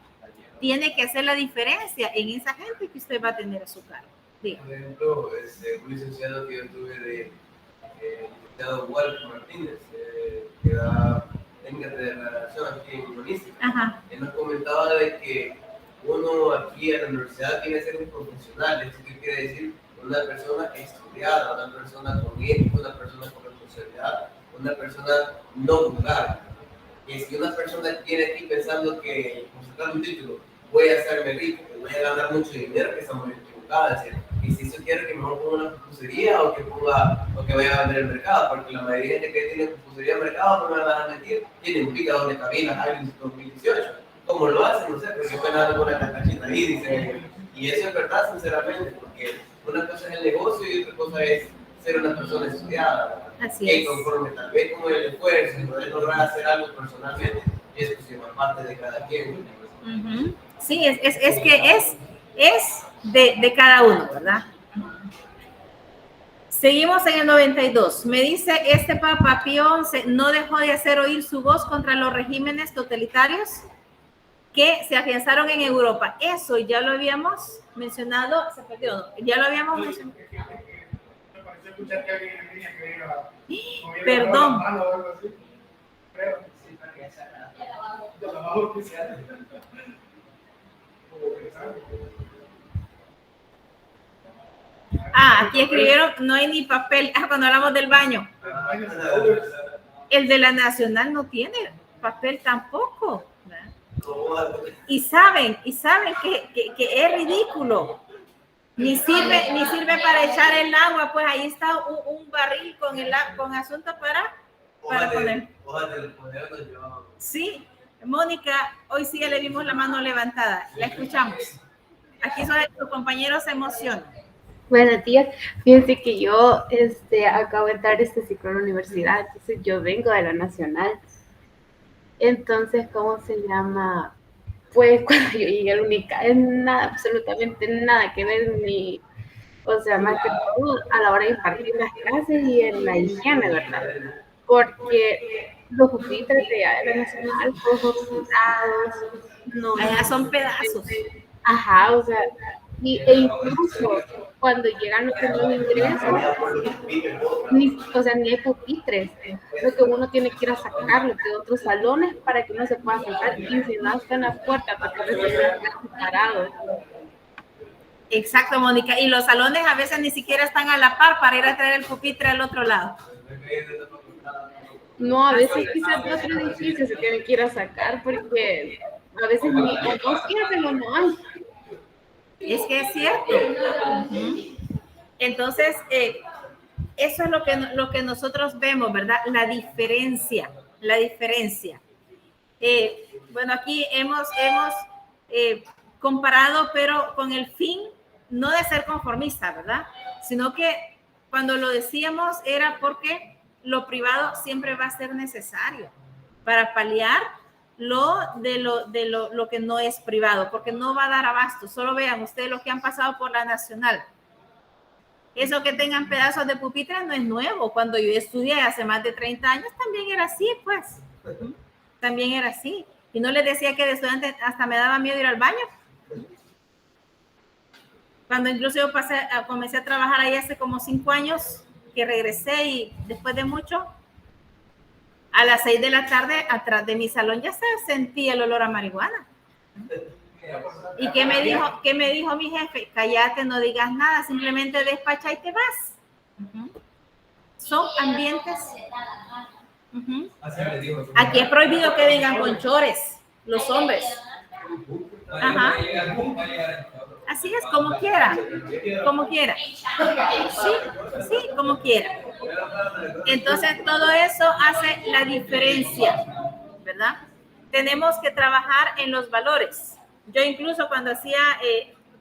Tiene que hacer la diferencia en esa gente que usted va a tener a su cargo. Diga. Por ejemplo, un licenciado que yo tuve el licenciado Walter Martínez, que da técnicas de redacción aquí en humanística. Él nos comentaba de que uno aquí en la universidad tiene que ser un profesional. ¿Eso qué quiere decir? Una persona estudiada, una persona con ética, una persona con responsabilidad, una persona no vulgar. Y si una persona quiere aquí pensando que por sacar un título voy a hacerme rico, voy a ganar mucho dinero, que está muy equivocada. Es decir, y si eso quiere que mejor ponga una pupusería o que vaya a vender el mercado, porque la mayoría de gente que tiene pupusería en el mercado, no me van a mentir, tienen pica donde cabina Harris 2018. ¿Cómo lo hacen? No sé, porque pueden dar una cachita ahí, dice. Y eso es verdad, sinceramente, porque una cosa es el negocio y otra cosa es ser una persona estudiada. Así que es. conforme tal vez con el esfuerzo y poder lograr hacer algo personalmente, es pues parte de cada quien. Uh-huh. Sí, es que es de cada uno, ¿verdad? Seguimos en el 92. Me dice, Papa Pío XI no dejó de hacer oír su voz contra los regímenes totalitarios que se afianzaron en Europa. Eso ya lo habíamos mencionado, se perdió, ¿no? Ya lo habíamos mencionado. Me pareció escuchar que alguien en línea que iba Perdón. La mano o algo así. Creo. Sí, para que sea nada. De la mano oficial. Aquí escribieron, no hay ni papel. Cuando hablamos del baño. El de la Nacional no tiene papel tampoco. Y saben que es ridículo. Ni sirve para echar el agua, pues ahí está un barril con asunto para poner. Sí, Mónica, hoy sí ya le vimos la mano levantada. La escuchamos. Aquí sus compañeros se emocionan. Buenos días. Fíjense que yo acabo de entrar este ciclo en la universidad, entonces yo vengo de la Nacional. Entonces, ¿cómo se llama? Pues cuando yo llegué a la UNICA, es nada, absolutamente nada que ver, ni, o sea, más que todo a la hora de impartir las clases y en la higiene, ¿verdad? Porque los pupitres de allá de la Nacional, todos oxidados, no. Allá son pedazos. Ajá, o sea, e incluso cuando llegan los que no ingresan, o sea, ni hay pupitres, lo que uno tiene que ir a sacarlo de otros salones para que uno se pueda sentar, y si no está en la puerta, para que se queden separados. Exacto, Mónica. Y los salones a veces ni siquiera están a la par para ir a traer el pupitre al otro lado. No, a veces quizás de otro edificio se tienen que ir a sacar porque a veces ni o no sirven o no hay. Es que es cierto. Entonces, eso es lo que nosotros vemos, ¿verdad? La diferencia. Bueno, aquí hemos comparado, pero con el fin no de ser conformista, ¿verdad? Sino que cuando lo decíamos era porque lo privado siempre va a ser necesario para paliar lo que no es privado, porque no va a dar abasto. Solo vean ustedes los que han pasado por la Nacional. Eso que tengan pedazos de pupitre no es nuevo. Cuando yo estudié hace más de 30 años también era así, pues. También era así. Y no les decía que de estudiante hasta me daba miedo ir al baño. Cuando incluso yo comencé a trabajar ahí hace como 5 años, que regresé y después de mucho, a las 6 de la tarde, atrás de mi salón ya se sentía el olor a marihuana. ¿Y qué me dijo mi jefe? Cállate, no digas nada, simplemente despacha y te vas. Son ambientes. Aquí es prohibido que vengan con chores, los hombres. Ajá. Así es, como quiera. Como quiera. Sí, como quiera. Entonces, todo eso hace la diferencia, ¿verdad? Tenemos que trabajar en los valores. Yo incluso cuando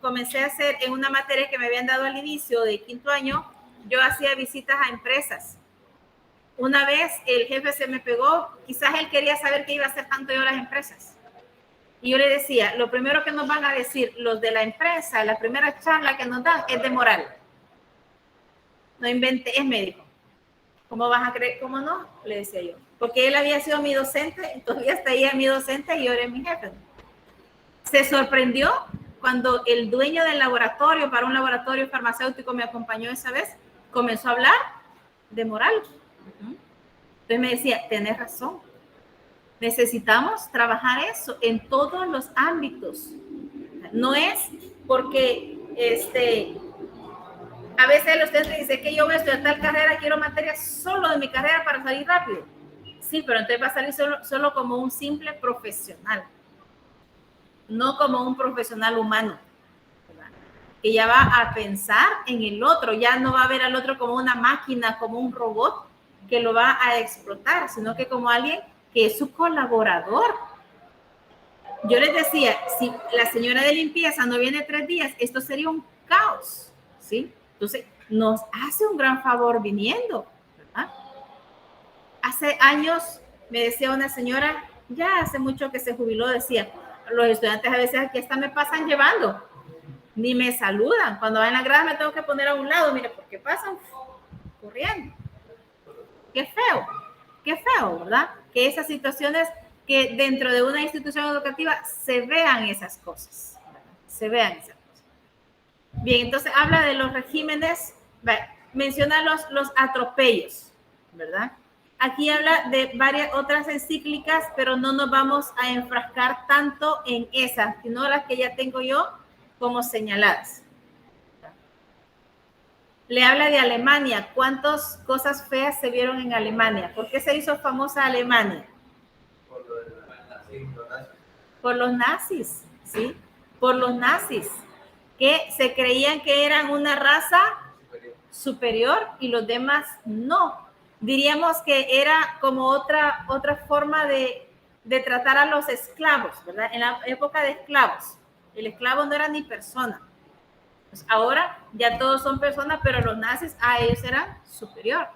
comencé a hacer en una materia que me habían dado al inicio de 5º año, yo hacía visitas a empresas. Una vez el jefe se me pegó, quizás él quería saber qué iba a hacer tanto yo a las empresas. Y yo le decía, lo primero que nos van a decir los de la empresa, la primera charla que nos dan es de moral. No invente, es médico. ¿Cómo vas a creer? ¿Cómo no? Le decía yo. Porque él había sido mi docente, todavía está ahí mi docente y yo era mi jefe. Se sorprendió cuando el dueño del laboratorio, para un laboratorio farmacéutico, me acompañó esa vez, comenzó a hablar de moral. Entonces me decía, tenés razón. Necesitamos trabajar eso en todos los ámbitos. No es porque a veces el estudiante dice que yo voy a estudiar tal carrera, quiero materias solo de mi carrera para salir rápido. Sí, pero entonces va a salir solo como un simple profesional, no como un profesional humano, ¿verdad? Que ya va a pensar en el otro, ya no va a ver al otro como una máquina, como un robot que lo va a explotar, sino que como alguien que es su colaborador. Yo les decía, si la señora de limpieza no viene 3 días, esto sería un caos, ¿sí? Entonces, nos hace un gran favor viniendo, ¿verdad? Hace años me decía una señora, ya hace mucho que se jubiló, decía, los estudiantes a veces aquí hasta me pasan llevando, ni me saludan. Cuando van en la grada me tengo que poner a un lado, mire, porque pasan corriendo. Qué feo, ¿verdad? Que esas situaciones, que dentro de una institución educativa se vean esas cosas, ¿verdad? Se vean esas cosas. Bien, entonces habla de los regímenes, menciona los atropellos, ¿verdad? Aquí habla de varias otras encíclicas, pero no nos vamos a enfrascar tanto en esas, sino las que ya tengo yo como señaladas. Le habla de Alemania. ¿Cuántas cosas feas se vieron en Alemania? ¿Por qué se hizo famosa Alemania? Por los nazis, ¿sí? Por los nazis, que se creían que eran una raza superior y los demás no. Diríamos que era como otra forma de tratar a los esclavos, ¿verdad? En la época de esclavos, el esclavo no era ni persona. Pues ahora ya todos son personas, pero los nazis a ellos eran superior.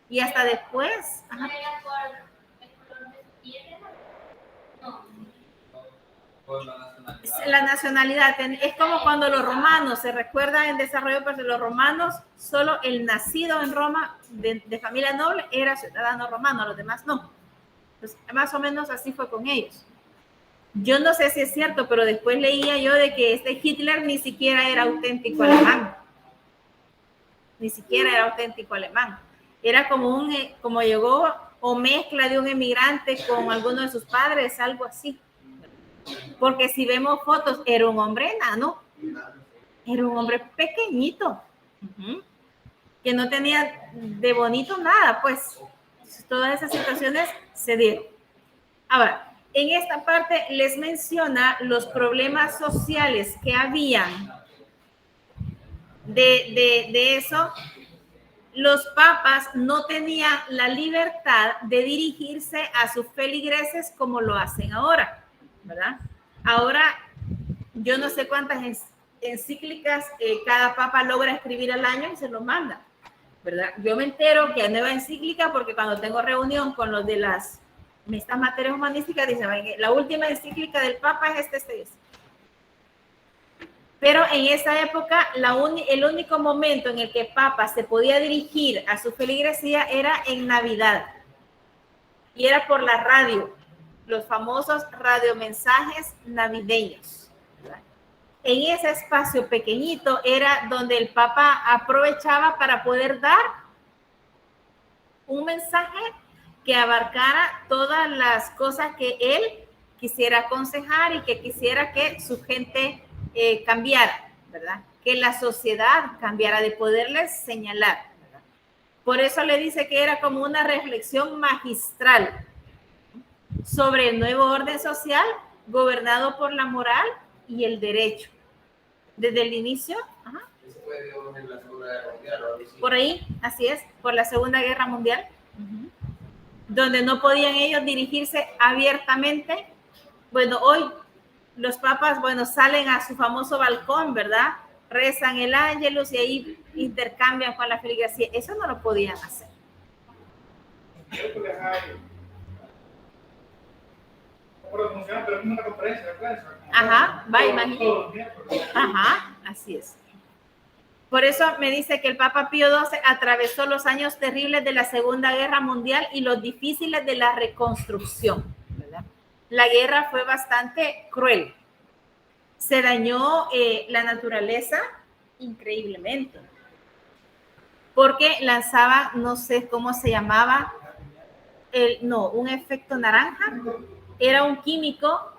Y hasta después... ¿No era por el color de su piel? No. Por la nacionalidad. La nacionalidad es como cuando los romanos, se recuerda en desarrollo, pues los romanos, solo el nacido en Roma de familia noble era ciudadano romano, los demás no. Pues más o menos así fue con ellos. Yo no sé si es cierto, pero después leía yo de que este Hitler ni siquiera era auténtico alemán. Ni siquiera era auténtico alemán. Era como llegó o mezcla de un emigrante con alguno de sus padres, algo así. Porque si vemos fotos, era un hombre enano. Era un hombre pequeñito. Que no tenía de bonito nada, pues. Todas esas situaciones se dieron. Ahora, en esta parte les menciona los problemas sociales que habían de eso. Los papas no tenían la libertad de dirigirse a sus feligreses como lo hacen ahora, ¿verdad? Ahora, yo no sé cuántas encíclicas cada papa logra escribir al año y se lo manda, ¿verdad? Yo me entero que hay nueva encíclica porque cuando tengo reunión con los de estas materias humanísticas, dicen, la última encíclica del papa es este. Pero en esa época, el único momento en el que el papa se podía dirigir a su feligresía era en Navidad. Y era por la radio, los famosos radiomensajes navideños, ¿verdad? En ese espacio pequeñito era donde el papa aprovechaba para poder dar un mensaje que abarcara todas las cosas que él quisiera aconsejar y que quisiera que su gente cambiara, ¿verdad? Que la sociedad cambiara, de poderles señalar, ¿verdad? Por eso le dice que era como una reflexión magistral sobre el nuevo orden social gobernado por la moral y el derecho. Desde el inicio, Eso fue, digamos, en la Segunda Guerra Mundial, ¿no? por ahí, así es, por la Segunda Guerra Mundial, donde no podían ellos dirigirse abiertamente. Bueno, hoy los papas, salen a su famoso balcón, ¿verdad? Rezan el ángelus y ahí intercambian con la feligresía. Eso no lo podían hacer. Ajá, va, imagínate. Ajá, así es. Por eso me dice que el Papa Pío XII atravesó los años terribles de la Segunda Guerra Mundial y los difíciles de la reconstrucción, ¿verdad? La guerra fue bastante cruel. Se dañó la naturaleza increíblemente. Porque lanzaba, no sé cómo se llamaba, un efecto naranja. Era un químico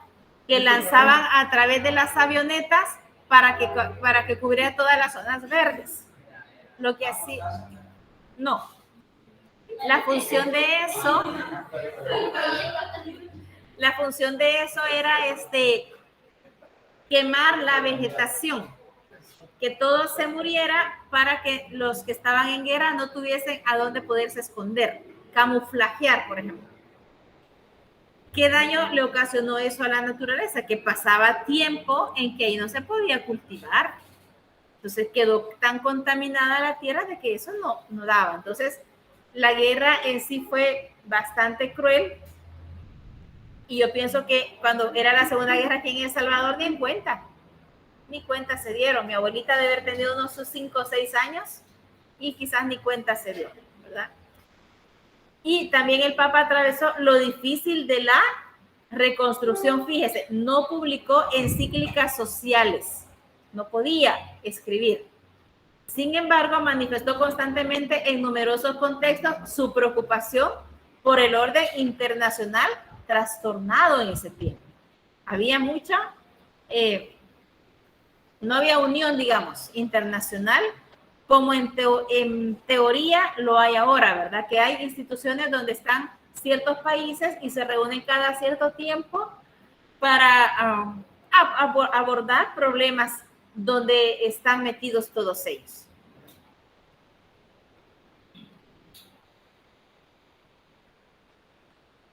que lanzaban a través de las avionetas para que cubriera todas las zonas verdes. Lo que así, no. La función de eso era quemar la vegetación, que todo se muriera para que los que estaban en guerra no tuviesen a dónde poderse esconder, camuflajear, por ejemplo. ¿Qué daño le ocasionó eso a la naturaleza? Que pasaba tiempo en que ahí no se podía cultivar. Entonces quedó tan contaminada la tierra de que eso no daba. Entonces la guerra en sí fue bastante cruel. Y yo pienso que cuando era la Segunda Guerra aquí en El Salvador, ni cuenta se dieron. Mi abuelita debe haber tenido unos 5 o 6 años y quizás ni cuenta se dio, ¿verdad? Y también el Papa atravesó lo difícil de la reconstrucción. Fíjese, no publicó encíclicas sociales, no podía escribir. Sin embargo, manifestó constantemente en numerosos contextos su preocupación por el orden internacional trastornado en ese tiempo. Había no había unión, digamos, internacional, como en teoría lo hay ahora, ¿verdad? Que hay instituciones donde están ciertos países y se reúnen cada cierto tiempo para abordar problemas donde están metidos todos ellos.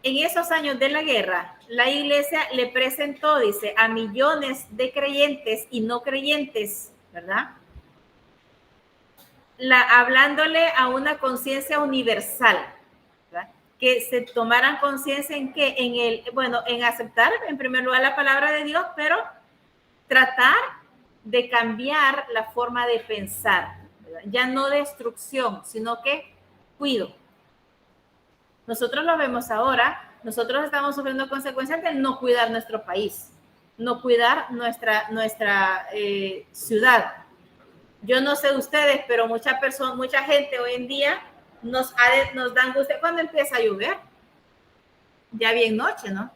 En esos años de la guerra, la Iglesia le presentó, dice, a millones de creyentes y no creyentes, ¿verdad?, hablándole a una conciencia universal, ¿verdad? Que se tomaran conciencia en que, en aceptar en primer lugar la palabra de Dios, pero tratar de cambiar la forma de pensar, ¿verdad? Ya no destrucción, sino que cuido. Nosotros lo vemos ahora, nosotros estamos sufriendo consecuencias de no cuidar nuestro país, no cuidar nuestra ciudad. Yo no sé ustedes, pero mucha gente hoy en día nos da angustia cuando empieza a llover. Ya bien noche, ¿no?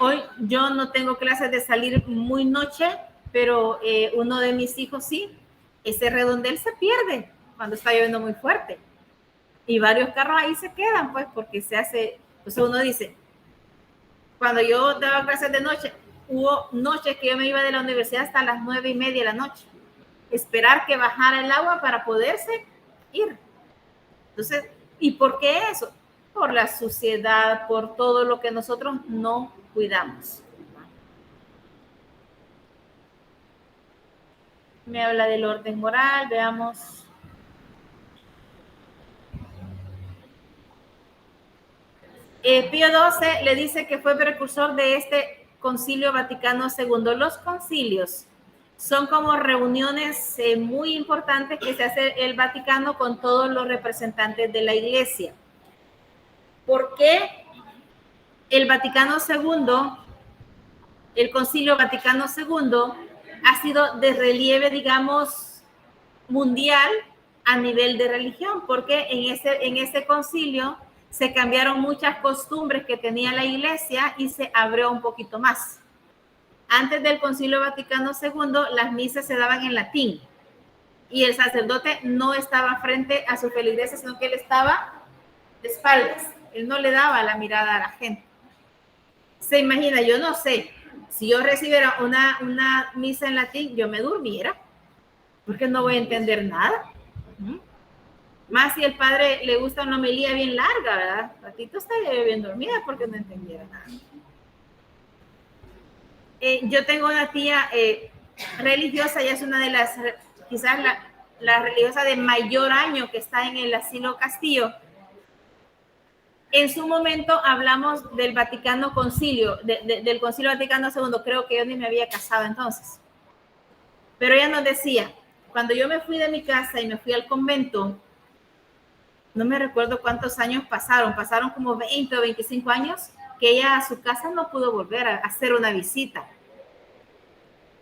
Hoy yo no tengo clases de salir muy noche, pero uno de mis hijos sí. Ese redondel se pierde cuando está lloviendo muy fuerte. Y varios carros ahí se quedan, pues, porque se hace... Entonces uno dice, cuando yo daba clases de noche, hubo noches que yo me iba de la universidad hasta las 9:30 de la noche. Esperar que bajara el agua para poderse ir. Entonces, ¿y por qué eso? Por la suciedad, por todo lo que nosotros no cuidamos. Me habla del orden moral, veamos. Pío XII le dice que fue precursor de este Concilio Vaticano II. Los concilios son como reuniones muy importantes que se hace el Vaticano con todos los representantes de la Iglesia. ¿Por qué el Vaticano II, el Concilio Vaticano II, ha sido de relieve, digamos, mundial a nivel de religión? Porque en ese concilio se cambiaron muchas costumbres que tenía la Iglesia y se abrió un poquito más. Antes del Concilio Vaticano II, las misas se daban en latín y el sacerdote no estaba frente a su feligreses, sino que él estaba de espaldas. Él no le daba la mirada a la gente. Se imagina, yo no sé, si yo recibiera una misa en latín, yo me durmiera, porque no voy a entender nada. Más si el padre le gusta una homilía bien larga, ¿verdad? Ratito estaría bien dormida porque no entendiera nada. Yo tengo una tía religiosa, ella es una de las, quizás la religiosa de mayor año que está en el Asilo Castillo. En su momento hablamos del Vaticano Concilio, del Concilio Vaticano II, creo que yo ni me había casado entonces. Pero ella nos decía, cuando yo me fui de mi casa y me fui al convento, no me recuerdo cuántos años pasaron como 20 o 25 años, que ella a su casa no pudo volver a hacer una visita.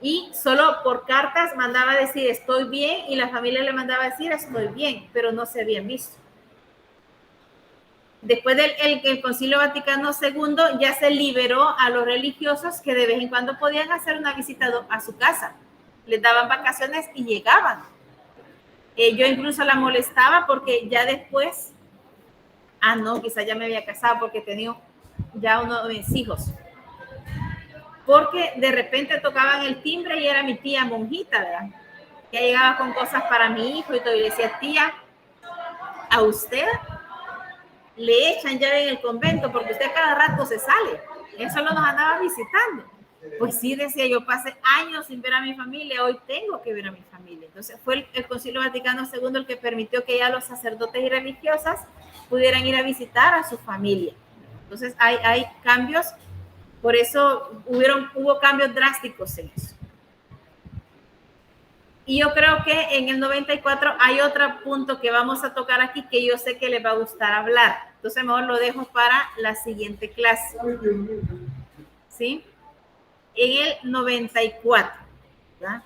Y solo por cartas mandaba a decir estoy bien y la familia le mandaba a decir estoy bien, pero no se habían visto. Después del Concilio Vaticano II ya se liberó a los religiosos que de vez en cuando podían hacer una visita a su casa. Les daban vacaciones y llegaban. Yo incluso la molestaba porque ya después, no, quizás ya me había casado porque tenía ya uno de mis hijos. Porque de repente tocaban el timbre y era mi tía monjita, ¿verdad? Ya llegaba con cosas para mi hijo y todo. Y le decía, tía, a usted le echan llave en el convento porque usted cada rato se sale. Él solo nos andaba visitando. Pues sí, decía, yo pasé años sin ver a mi familia, hoy tengo que ver a mi familia. Entonces fue el Concilio Vaticano II el que permitió que ya los sacerdotes y religiosas pudieran ir a visitar a su familia. Entonces hay cambios, por eso hubo cambios drásticos en eso. Y yo creo que en el 94 hay otro punto que vamos a tocar aquí que yo sé que les va a gustar hablar. Entonces mejor lo dejo para la siguiente clase. ¿Sí? En el 94. ¿Ya?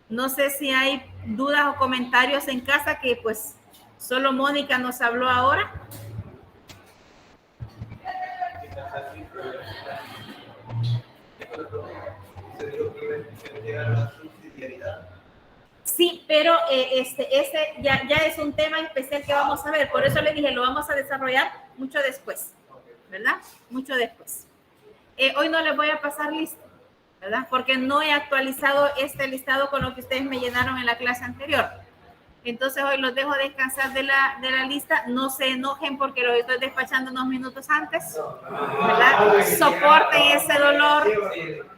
No sé si hay dudas o comentarios en casa que pues solo Mónica nos habló ahora. Sí, pero este ya es un tema especial que vamos a ver. Por eso le dije, lo vamos a desarrollar mucho después, ¿verdad? Mucho después. Hoy no les voy a pasar lista, ¿verdad? Porque no he actualizado este listado con lo que ustedes me llenaron en la clase anterior. Entonces hoy los dejo descansar de la lista. No se enojen porque los estoy despachando unos minutos antes, ¿verdad? Soporten ese dolor.